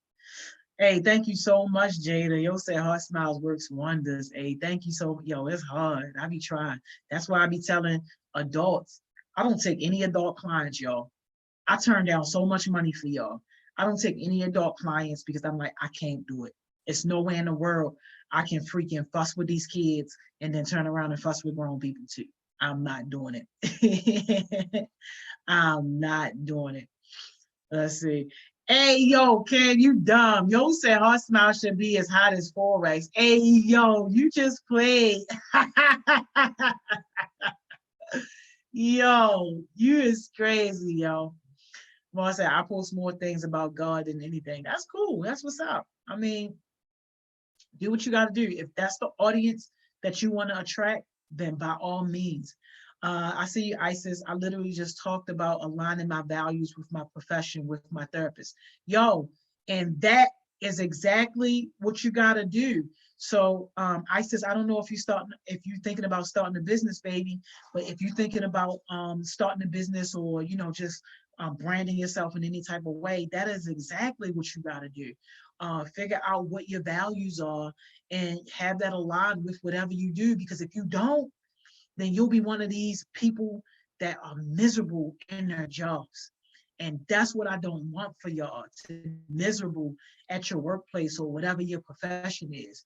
Hey, thank you so much, Jada. Yo said HeartSmiles works wonders. Hey, thank you so much. Yo, it's hard. I be trying. That's why I be telling adults, I don't take any adult clients, y'all. I turn down so much money for y'all. I don't take any adult clients because I'm like, I can't do it. It's no way in the world I can freaking fuss with these kids and then turn around and fuss with grown people too. I'm not doing it. I'm not doing it. Let's see. Hey, yo, Ken, you dumb. Yo said HeartSmile should be as hot as Forex. Hey, yo, you just played. Yo, you is crazy, yo. Well, I said, I post more things about God than anything. That's cool. That's what's up. I mean, do what you got to do. If that's the audience that you want to attract, then by all means. I see you, Isis. I literally just talked about aligning my values with my profession, with my therapist. Yo, and that is exactly what you got to do. So, Isis, I don't know if you're thinking about starting a business, baby, but if you're thinking about starting a business or, just branding yourself in any type of way, that is exactly what you got to do. Figure out what your values are and have that aligned with whatever you do. Because if you don't, then you'll be one of these people that are miserable in their jobs. And that's what I don't want for y'all, to be miserable at your workplace or whatever your profession is,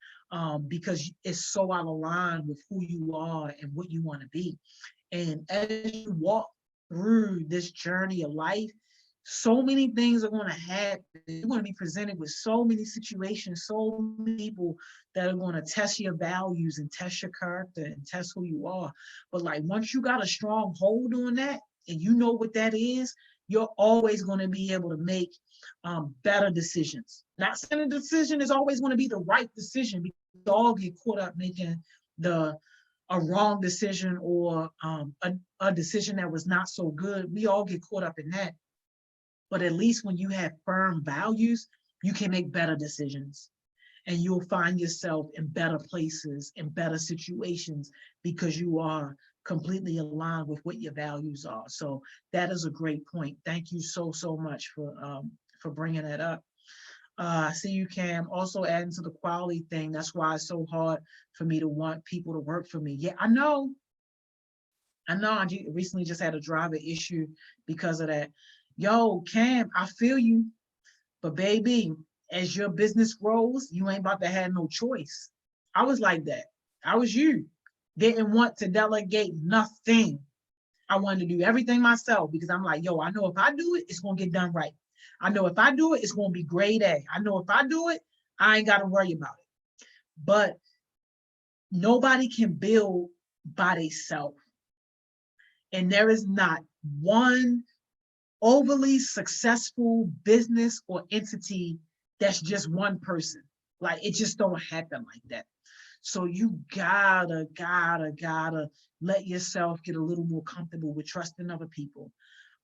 because it's so out of line with who you are and what you want to be. And as you walk through this journey of life, so many things are going to happen. You're going to be presented with so many situations, so many people that are going to test your values and test your character and test who you are. But like, once you got a strong hold on that and you know what that is, you're always going to be able to make better decisions. Not saying the decision is always going to be the right decision, because we all get caught up making a wrong decision or a decision that was not so good. We all get caught up in that. But at least when you have firm values, you can make better decisions and you'll find yourself in better places, in better situations, because you are completely aligned with what your values are. So that is a great point. Thank you so, so much for bringing that up. I see you, Cam, also adding to the quality thing. That's why it's so hard for me to want people to work for me. Yeah, I know. I recently just had a driver issue because of that. Yo, Cam, I feel you, but baby, as your business grows, you ain't about to have no choice. I was like that. I was you. Didn't want to delegate nothing. I wanted to do everything myself because I'm like, yo, I know if I do it, it's going to get done right. I know if I do it, it's going to be grade A. I know if I do it, I ain't got to worry about it. But nobody can build by themselves. And there is not one overly successful business or entity that's just one person. Like, it just don't happen like that. So you gotta let yourself get a little more comfortable with trusting other people.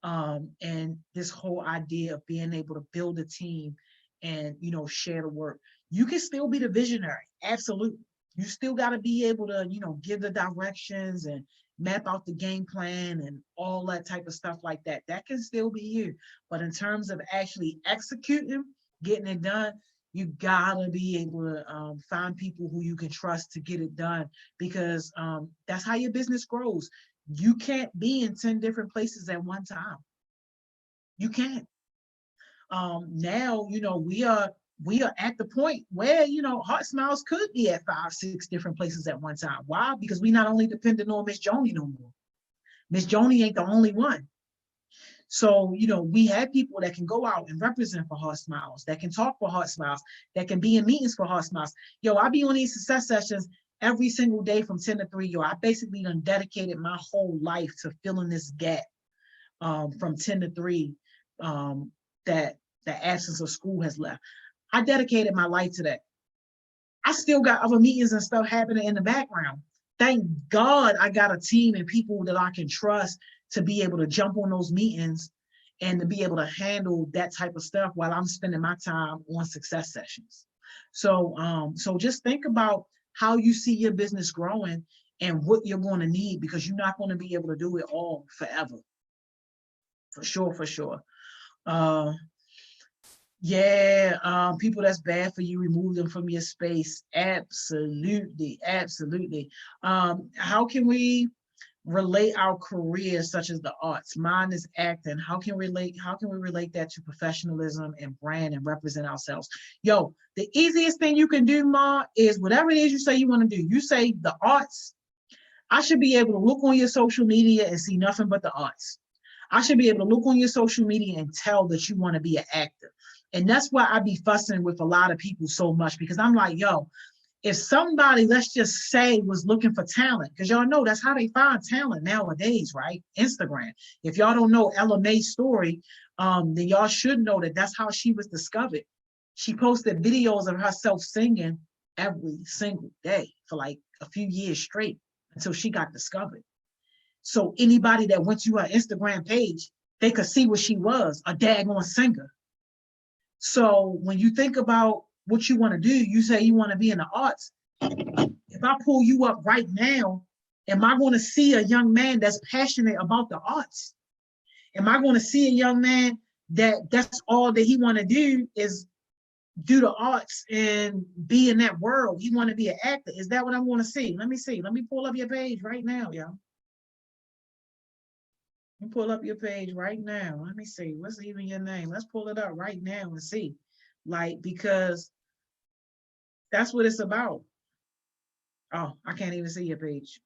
And this whole idea of being able to build a team and, share the work. You can still be the visionary, absolutely. You still gotta be able to, give the directions and map out the game plan and all that type of stuff like that. That can still be you. But in terms of actually executing, getting it done, you gotta be able to find people who you can trust to get it done, because that's how your business grows. You can't be in 10 different places at one time. You can't. Now, we are at the point where, HeartSmiles could be at 5, 6 different places at one time. Why? Because we not only dependent on Miss Joni no more. Miss Joni ain't the only one. So, we have people that can go out and represent for HeartSmiles, that can talk for HeartSmiles, that can be in meetings for HeartSmiles. Yo, I be on these success sessions every single day from 10 to 3. Yo, I basically done dedicated my whole life to filling this gap from 10 to 3 that the absence of school has left. I dedicated my life to that. I still got other meetings and stuff happening in the background. Thank God I got a team and people that I can trust to be able to jump on those meetings and to be able to handle that type of stuff while I'm spending my time on success sessions. So just think about how you see your business growing and what you're going to need, because you're not going to be able to do it all forever. For sure, for sure. People that's bad for you, remove them from your space. Absolutely, absolutely. How can we relate our careers such as the arts? Mine is acting. How can we relate that to professionalism and brand and represent ourselves? Yo, the easiest thing you can do, Ma, is whatever it is you say you want to do. You say the arts. I should be able to look on your social media and see nothing but the arts. I should be able to look on your social media and tell that you want to be an actor. And that's why I be fussing with a lot of people so much, because I'm like, yo, if somebody, let's just say, was looking for talent, because y'all know that's how they find talent nowadays, right? Instagram. If y'all don't know Ella May's story, then y'all should know that that's how she was discovered. She posted videos of herself singing every single day for like a few years straight until she got discovered. So anybody that went to her Instagram page, they could see what she was, a daggone singer. So when you think about what you want to do, you say you want to be in the arts. If I pull you up right now, am I going to see a young man that's passionate about the arts? Am I going to see a young man that's all that he want to do is do the arts and be in that world? He want to be an actor. Is that what I want to see? Let me see. Let me pull up your page right now, y'all. You pull up your page right now. Let me see. What's even your name? Let's pull it up right now and see. Like, because that's what it's about. Oh, I can't even see your page.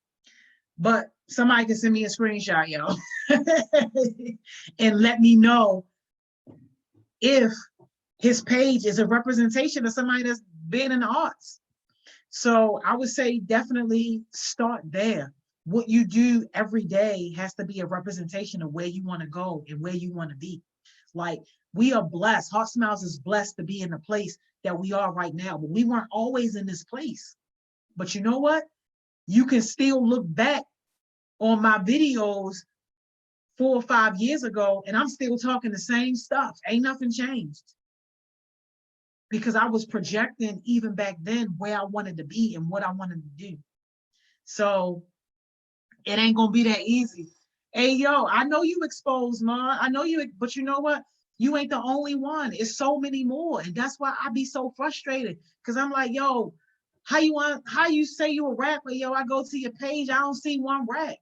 But somebody can send me a screenshot, y'all, and let me know if his page is a representation of somebody that's been in the arts. So I would say definitely start there. What you do every day has to be a representation of where you want to go and where you want to be. Like, we are blessed. HeartSmiles is blessed to be in the place that we are right now, but we weren't always in this place. But you know what? You can still look back on my videos 4 or 5 years ago, and I'm still talking the same stuff. Ain't nothing changed. Because I was projecting even back then where I wanted to be and what I wanted to do. So it ain't gonna be that easy. Hey, yo, I know you exposed, Ma. I know you, but you know what? You ain't the only one. It's so many more. And that's why I be so frustrated. Cause I'm like, yo, how you say you a rapper? Yo, I go to your page, I don't see one rap.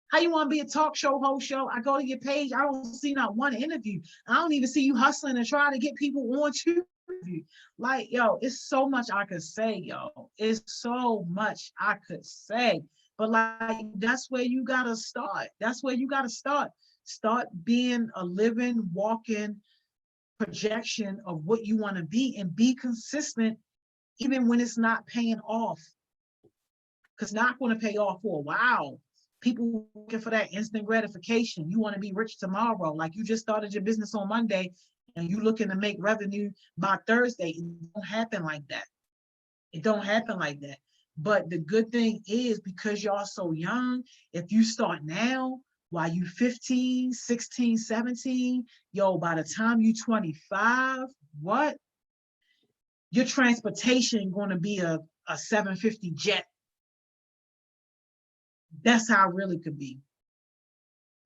How you want to be a talk show host? Show? I go to your page, I don't see not one interview. I don't even see you hustling and trying to get people on to interview. Like, yo, it's so much I could say, yo. It's so much I could say. But like, that's where you gotta start. That's where you gotta start. Start being a living, walking projection of what you want to be, and be consistent, even when it's not paying off. Because it's not going to pay off for a while. People looking for that instant gratification. You want to be rich tomorrow. Like, you just started your business on Monday and you looking to make revenue by Thursday. It don't happen like that. It don't happen like that. But the good thing is, because y'all so young, if you start now, while you 15, 16, 17, yo, by the time you 25, what? Your transportation going to be a 750 jet. That's how it really could be.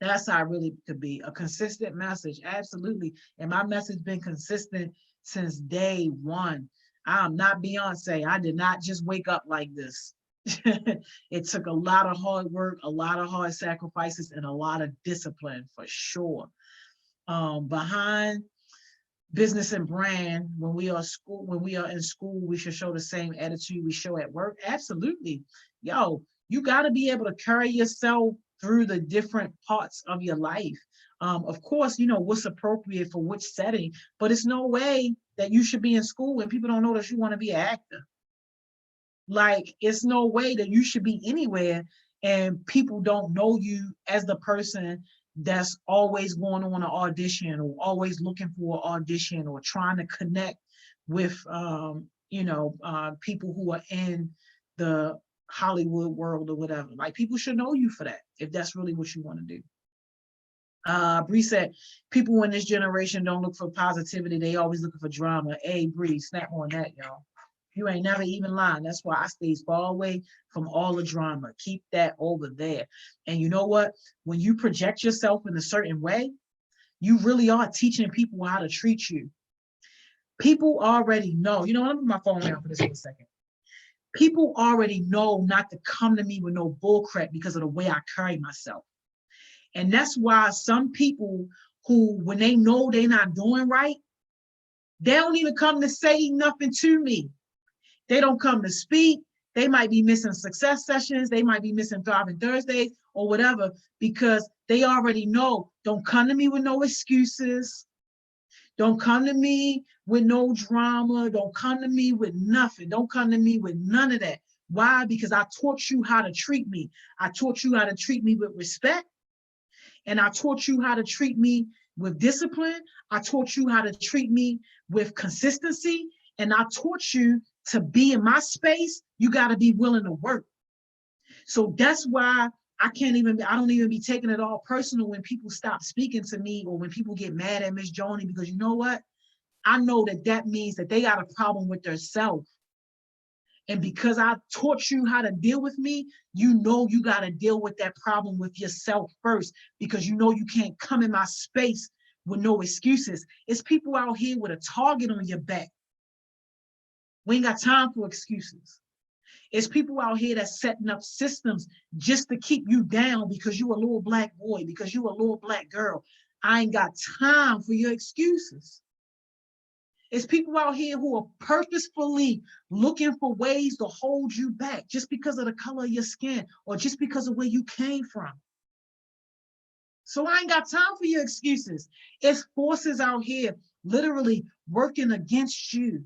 That's how it really could be. A consistent message, absolutely. And my message been consistent since day one. I'm not Beyonce. I did not just wake up like this. It took a lot of hard work, a lot of hard sacrifices, and a lot of discipline, for sure. Behind business and brand, when we are in school, we should show the same attitude we show at work. Absolutely. Yo, you got to be able to carry yourself through the different parts of your life. Of course, you know what's appropriate for which setting, but it's no way that you should be in school and people don't know that you want to be an actor. Like, it's no way that you should be anywhere and people don't know you as the person that's always going on an audition or always looking for an audition or trying to connect with, people who are in the Hollywood world or whatever. Like, people should know you for that if that's really what you want to do. Bree said, people in this generation don't look for positivity. They always looking for drama. Hey, Bree, snap on that, y'all. You ain't never even lying. That's why I stay far away from all the drama. Keep that over there. And you know what? When you project yourself in a certain way, you really are teaching people how to treat you. People already know. You know, let me put my phone down for this for a second. People already know not to come to me with no bullcrap because of the way I carry myself. And that's why some people who, when they know they're not doing right, they don't even come to say nothing to me. They don't come to speak. They might be missing success sessions. They might be missing Thriving Thursdays or whatever, because they already know, don't come to me with no excuses. Don't come to me with no drama. Don't come to me with nothing. Don't come to me with none of that. Why? Because I taught you how to treat me. I taught you how to treat me with respect. And I taught you how to treat me with discipline. I taught you how to treat me with consistency. And I taught you to be in my space, you got to be willing to work. So that's why I don't even be taking it all personal when people stop speaking to me or when people get mad at Miss Joni, because you know what? I know that means that they got a problem with their self. And because I taught you how to deal with me, you know you got to deal with that problem with yourself first, because you know you can't come in my space with no excuses. It's people out here with a target on your back. We ain't got time for excuses. It's people out here that's setting up systems just to keep you down because you a little black boy, because you a little black girl. I ain't got time for your excuses. It's people out here who are purposefully looking for ways to hold you back just because of the color of your skin or just because of where you came from. So I ain't got time for your excuses. It's forces out here literally working against you.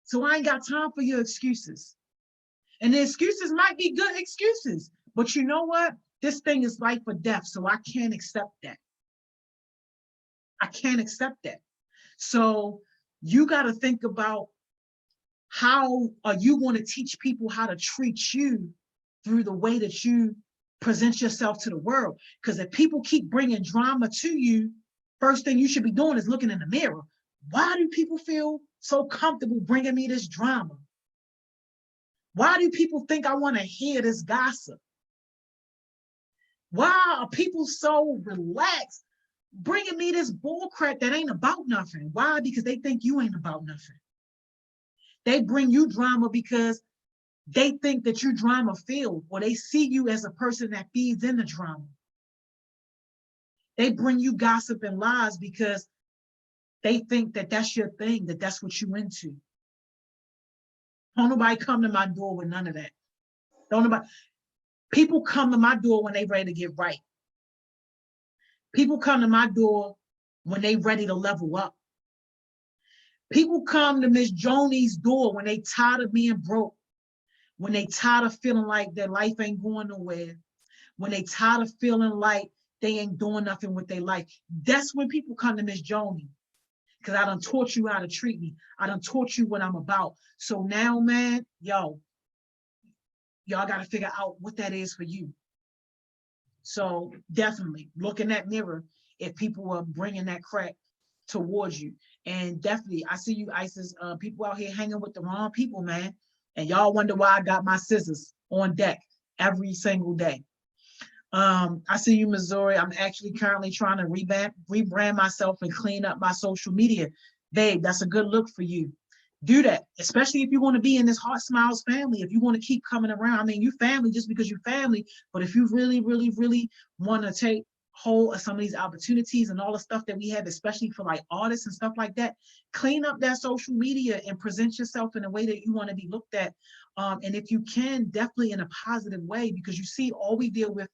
So I ain't got time for your excuses. And the excuses might be good excuses, but you know what? This thing is life or death, so I can't accept that. I can't accept that. So you got to think about, how are you going to teach people how to treat you through the way that you present yourself to the world? Because if people keep bringing drama to you, first thing you should be doing is looking in the mirror. Why do people feel so comfortable bringing me this drama? Why do people think I want to hear this gossip? Why are people so relaxed bringing me this bullcrap that ain't about nothing? Why? Because they think you ain't about nothing. They bring you drama because they think that you drama filled, or they see you as a person that feeds in the drama. They bring you gossip and lies because they think that that's your thing, that that's what you into. Don't nobody come to my door with none of that. Don't nobody. People come to my door when they ready to get right. People come to my door when they ready to level up. People come to Miss Joni's door when they tired of being broke, when they tired of feeling like their life ain't going nowhere, when they tired of feeling like they ain't doing nothing with their life. That's when people come to Miss Joni, because I done taught you how to treat me. I done taught you what I'm about. So now, man, y'all got to figure out what that is for you. So definitely look in that mirror if people are bringing that crap towards you. And definitely, I see you, Isis, people out here hanging with the wrong people, man. And y'all wonder why I got my scissors on deck every single day. I see you, Missouri. I'm actually currently trying to rebrand myself and clean up my social media. Babe, that's a good look for you. Do that, especially if you want to be in this HeartSmiles family. If you want to keep coming around, I mean, you family just because you family, but if you really, really, really want to take hold of some of these opportunities and all the stuff that we have, especially for like artists and stuff like that, clean up that social media and present yourself in a way that you want to be looked at And if you can, definitely in a positive way, because you see, all we deal with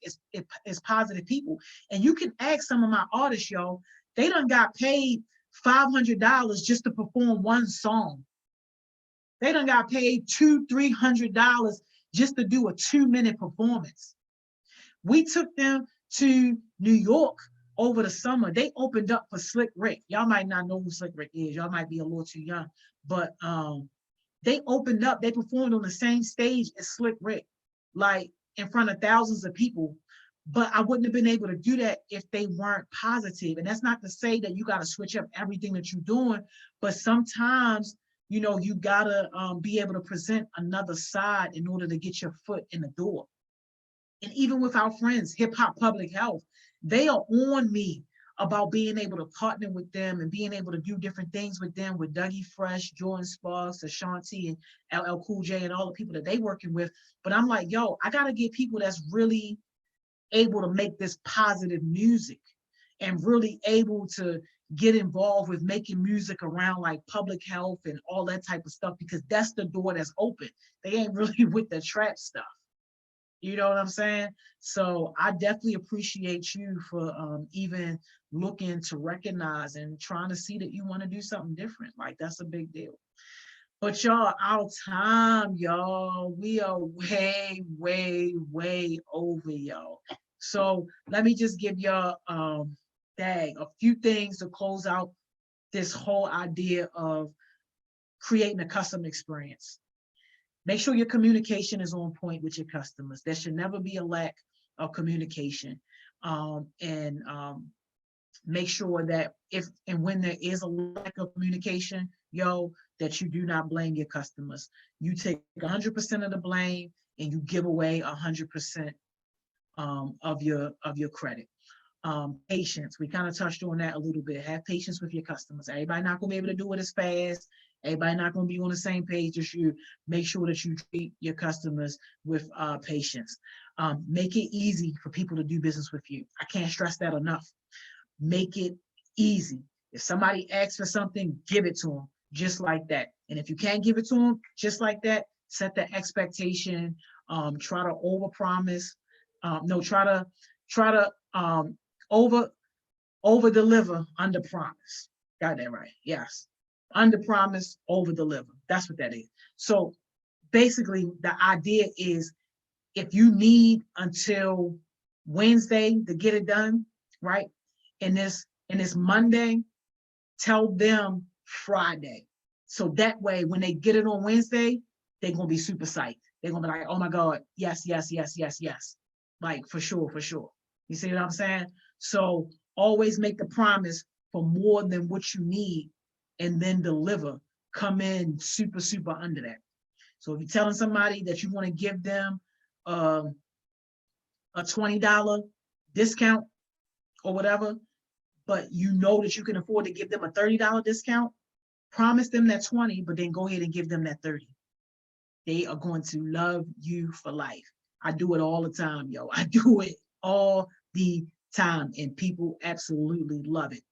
is positive people. And you can ask some of my artists, yo, they done got paid $500 just to perform one song. They done got paid $200-300 just to do a 2-minute performance. We took them to New York over the summer. They opened up for Slick Rick. Y'all might not know who Slick Rick is. Y'all might be a little too young, but they opened up. They performed on the same stage as Slick Rick, like in front of thousands of people. But I wouldn't have been able to do that if they weren't positive. And that's not to say that you got to switch up everything that you're doing, but sometimes, you know, you gotta be able to present another side in order to get your foot in the door. And even with our friends, Hip Hop Public Health, they are on me about being able to partner with them and being able to do different things with them, with Dougie Fresh, Jordan Sparks, Ashanti, and LL Cool J, and all the people that they working with. But I'm like, yo, I gotta get people that's really able to make this positive music and really able to get involved with making music around like public health and all that type of stuff, because that's the door that's open. They ain't really with the trap stuff. You know what I'm saying? So I definitely appreciate you for even looking to recognize and trying to see that you want to do something different. Like, that's a big deal. But y'all, our time, y'all, we are way, way, way over, y'all. So let me just give y'all a few things to close out this whole idea of creating a custom experience. Make sure your communication is on point with your customers. There should never be a lack of communication. And make sure that if and when there is a lack of communication, yo, that you do not blame your customers. You take 100% of the blame and you give away 100% of your credit. Patience, we kind of touched on that a little bit. Have patience with your customers. Everybody not gonna be able to do it as fast. Everybody not gonna be on the same page as you. Make sure that you treat your customers with patience. Make it easy for people to do business with you. I can't stress that enough. Make it easy. If somebody asks for something, give it to them just like that. And if you can't give it to them just like that, set the expectation. Try to overpromise. Try to over deliver, under promise. Got that right? Yes. Under promise, over deliver. That's what that is. So basically, the idea is, if you need until Wednesday to get it done, right? And this Monday, tell them Friday. So that way, when they get it on Wednesday, they're gonna be super psyched. They're gonna be like, oh my God, yes, yes, yes, yes, yes. Like, for sure, for sure. You see what I'm saying? So always make the promise for more than what you need, and then deliver. Come in super, super under that. So if you're telling somebody that you want to give them a $20 discount or whatever, but you know that you can afford to give them a $30 discount, promise them that 20, but then go ahead and give them that 30. They are going to love you for life. I do it all the time, yo. I do it all the time, and people absolutely love it.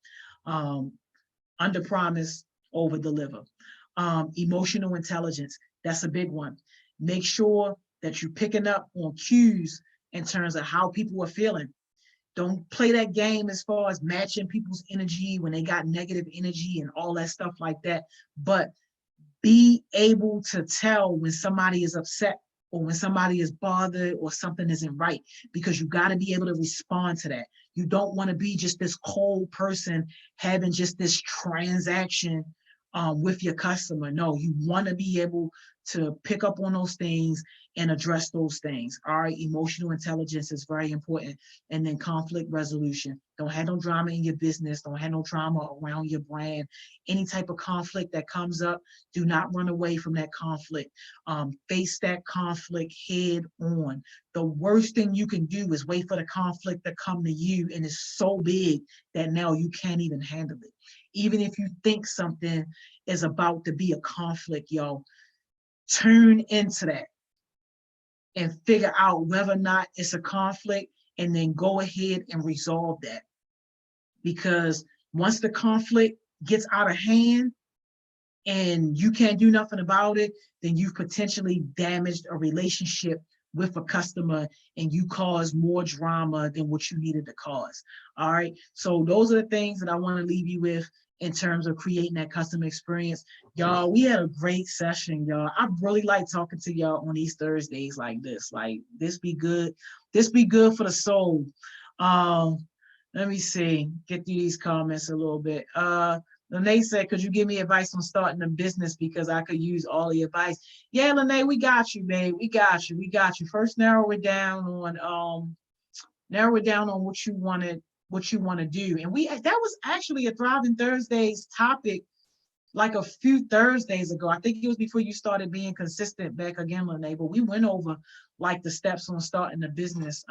Under promise, over deliver. Emotional intelligence, that's a big one. Make sure that you're picking up on cues in terms of how people are feeling. Don't play that game as far as matching people's energy when they got negative energy and all that stuff like that. But be able to tell when somebody is upset or when somebody is bothered or something isn't right, because you got to be able to respond to that. You don't want to be just this cold person having just this transaction with your customer. No, you want to be able to pick up on those things and address those things. All right, emotional intelligence is very important. And then conflict resolution. Don't have no drama in your business. Don't have no drama around your brand. Any type of conflict that comes up, do not run away from that conflict. Face that conflict head on. The worst thing you can do is wait for the conflict to come to you, and it's so big that now you can't even handle it. Even if you think something is about to be a conflict, yo, tune into that and figure out whether or not it's a conflict, and then go ahead and resolve that. Because once the conflict gets out of hand, and you can't do nothing about it, then you've potentially damaged a relationship with a customer, and you cause more drama than what you needed to cause. All right. So those are the things that I want to leave you with in terms of creating that customer experience. Y'all, we had a great session, y'all. I really like talking to y'all on these Thursdays like this. Like, this be good. This be good for the soul. Um, Let me see. Get through these comments a little bit. Lene said, could you give me advice on starting a business because I could use all the advice? Yeah, Lene, we got you, babe. We got you. We got you. First, narrow it down on what you want to do. And that was actually a Thriving Thursdays topic like a few Thursdays ago. I think it was before you started being consistent back again, Lene, but we went over like the steps on starting a business.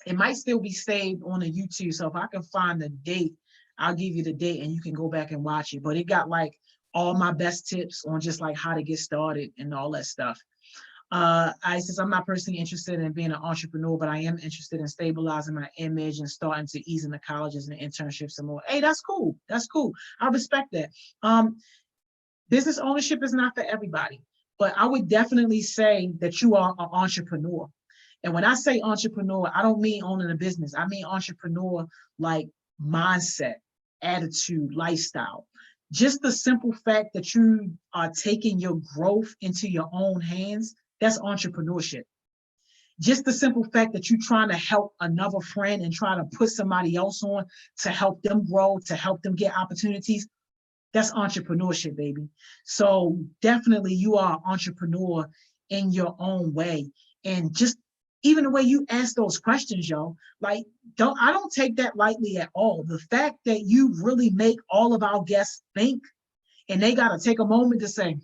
It might still be saved on the YouTube. So if I can find the date, I'll give you the date and you can go back and watch it. But it got like all my best tips on just like how to get started and all that stuff. Says, I'm not personally interested in being an entrepreneur, but I am interested in stabilizing my image and starting to ease into colleges and internships and more. Hey, that's cool. That's cool. I respect that. Business ownership is not for everybody, but I would definitely say that you are an entrepreneur. And when I say entrepreneur, I don't mean owning a business. I mean entrepreneur like mindset, attitude, lifestyle. Just the simple fact that you are taking your growth into your own hands, that's entrepreneurship. Just the simple fact that you're trying to help another friend and try to put somebody else on to help them grow, to help them get opportunities, that's entrepreneurship, baby. So definitely you are an entrepreneur in your own way. And just even the way you ask those questions, yo, like, I don't take that lightly at all. The fact that you really make all of our guests think, and they got to take a moment to say,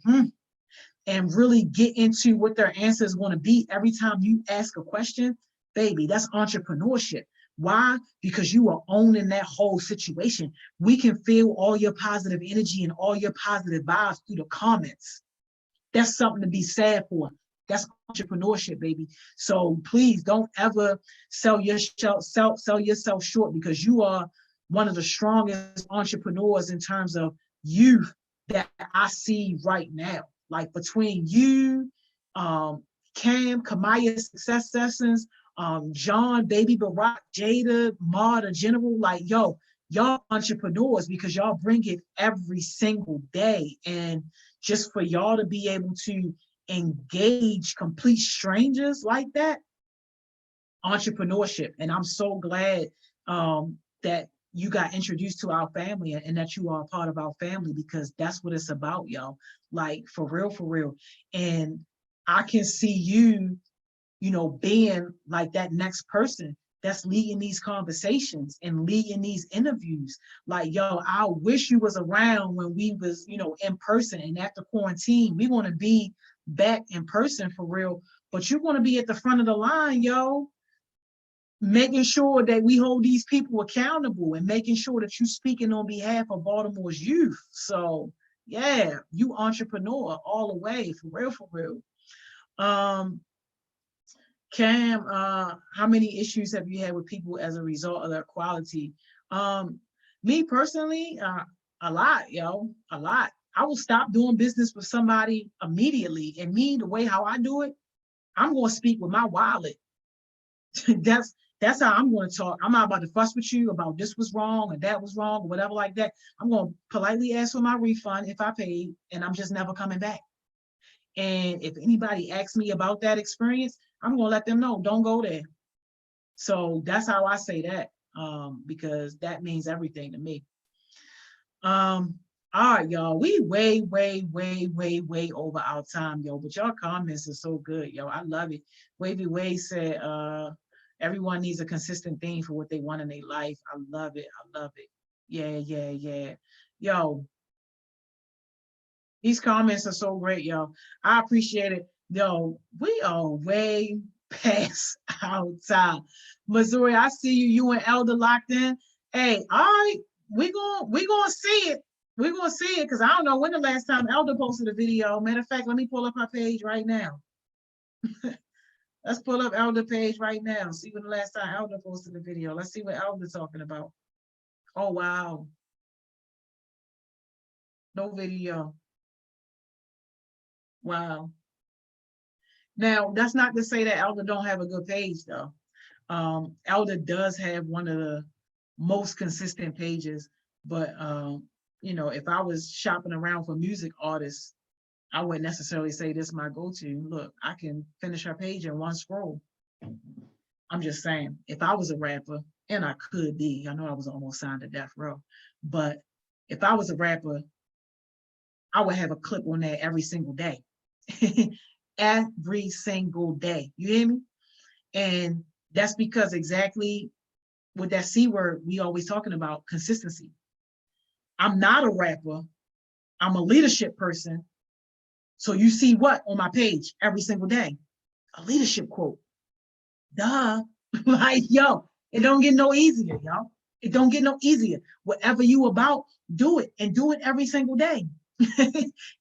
and really get into what their answer is going to be every time you ask a question, baby, that's entrepreneurship. Why? Because you are owning that whole situation. We can feel all your positive energy and all your positive vibes through the comments. That's something to be sad for. That's entrepreneurship, baby. So please don't ever sell yourself short, because you are one of the strongest entrepreneurs in terms of youth that I see right now. Like between you, Cam, Kamaya Success Sessions, John, Baby Barack, Jada, Ma, the General, like, yo, y'all entrepreneurs because y'all bring it every single day. And just for y'all to be able to engage complete strangers like that, entrepreneurship. And I'm so glad that you got introduced to our family and that you are a part of our family, because that's what it's about, yo. Like, for real, for real. And I can see you, being like that next person that's leading these conversations and leading these interviews. Like, yo, I wish you was around when we was, in person. And after quarantine, we want to be back in person for real. But you want to be at the front of the line, yo, making sure that we hold these people accountable and making sure that you're speaking on behalf of Baltimore's youth. So yeah, you entrepreneur all the way, for real, for real. Cam, how many issues have you had with people as a result of their quality? Me personally, a lot, yo, a lot. I will stop doing business with somebody immediately. And me, the way how I do it, I'm going to speak with my wallet. That's how I'm going to talk. I'm not about to fuss with you about this was wrong or that was wrong or whatever like that. I'm going to politely ask for my refund if I paid, and I'm just never coming back. And if anybody asks me about that experience, I'm going to let them know, don't go there. So that's how I say that, because that means everything to me. All right, y'all. We way over our time, yo. But y'all comments are so good, yo. I love it. Wavy Way said, everyone needs a consistent theme for what they want in their life. I love it. I love it. Yeah. Yo, these comments are so great, yo. I appreciate it. Yo, we are way past our time. Missouri, I see you. You and Elder locked in. Hey, all right. We gonna see it. We're gonna see it, because I don't know when the last time Elder posted a video. Matter of fact, let me pull up her page right now. Let's pull up Elder page right now. See when the last time Elder posted a video. Let's see what Elder talking about. Oh wow. No video. Wow. Now, that's not to say that Elder don't have a good page though. Elder does have one of the most consistent pages, but you know, if I was shopping around for music artists, I wouldn't necessarily say this is my go-to. Look, I can finish her page in one scroll. I'm just saying, if I was a rapper, and I could be, I know I was almost signed to Death Row, but if I was a rapper, I would have a clip on that every single day. Every single day. You hear me? And that's because exactly with that C word, we always talking about consistency. I'm not a rapper. I'm a leadership person. So you see what on my page every single day? A leadership quote. Duh. Like, yo, it don't get no easier, yo. It don't get no easier. Whatever you about, do it and do it every single day.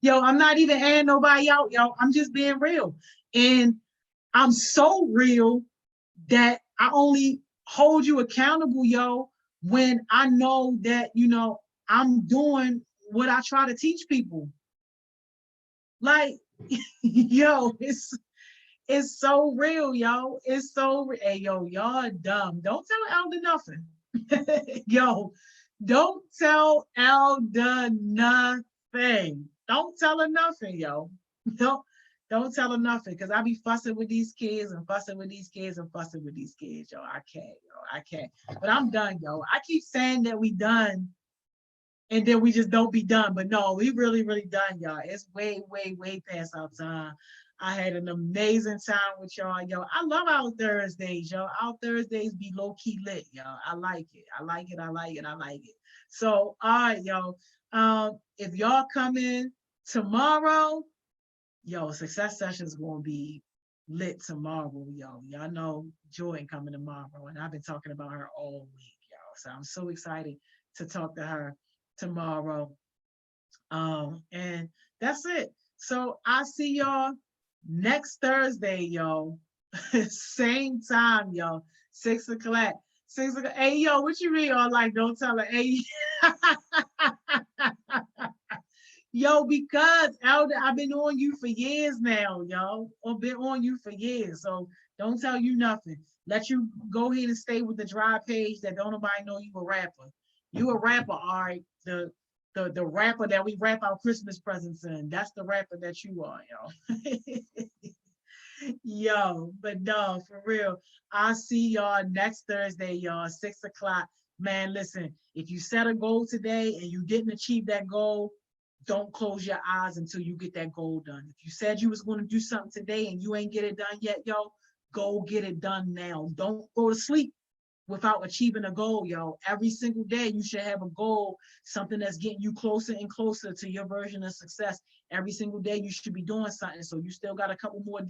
Yo, I'm not even adding nobody out, yo. I'm just being real. And I'm so real that I only hold you accountable, yo, when I know that, you know, I'm doing what I try to teach people. Like, yo, it's so real, yo. It's so hey, yo, y'all dumb. Don't tell Elder nothing. Yo, don't tell Elder nothing. Don't tell her nothing, yo. Don't don't tell her nothing, because I be fussing with these kids and fussing with these kids and fussing with these kids, yo. I can't, yo. I can't. But I'm done, yo. I keep saying that we done, and then we just don't be done. But no, we really, really done, y'all. It's way, way, way past our time. I had an amazing time with y'all, yo. I love our Thursdays, yo. Our Thursdays be low key lit, yo. I like it. I like it. I like it. I like it. So, all right, yo. If y'all come in tomorrow, yo, Success Sessions gonna be lit tomorrow, yo. Y'all know Jordan coming tomorrow, and I've been talking about her all week, yo. So I'm so excited to talk to her tomorrow. And that's it. So I see y'all next Thursday, yo. Same time, yo. 6 o'clock. 6 o'clock. Hey, yo, what you mean? All like, don't tell her. Hey, yo, because Elder, I've been on you for years now, yo. I've been on you for years. So don't tell you nothing. Let you go ahead and stay with the dry page that don't nobody know you a rapper. You a rapper, all right. The rapper that we wrap our Christmas presents in. That's the rapper that you are, yo. Yo, but no, for real. I'll see y'all next Thursday, y'all, 6 o'clock. Man, listen, if you set a goal today and you didn't achieve that goal, don't close your eyes until you get that goal done. If you said you was going to do something today and you ain't get it done yet, yo, go get it done now. Don't go to sleep without achieving a goal, yo. Every single day you should have a goal, something that's getting you closer and closer to your version of success. Every single day you should be doing something. So you still got a couple more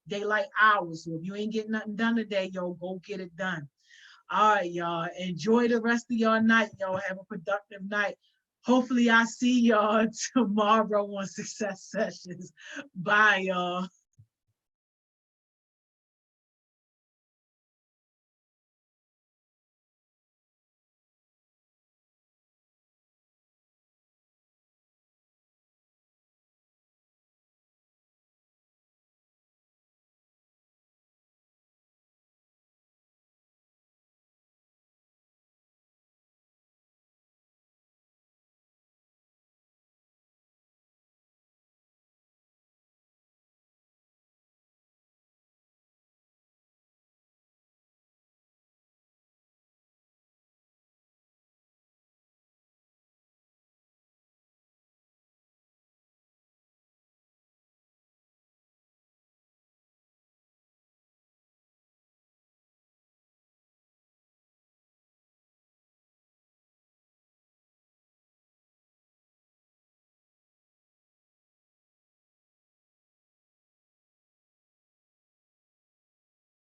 daylight hours. So if you ain't getting nothing done today, yo, go get it done. All right, y'all. Enjoy the rest of your night, y'all. Have a productive night. Hopefully I see y'all tomorrow on Success Sessions. Bye, y'all.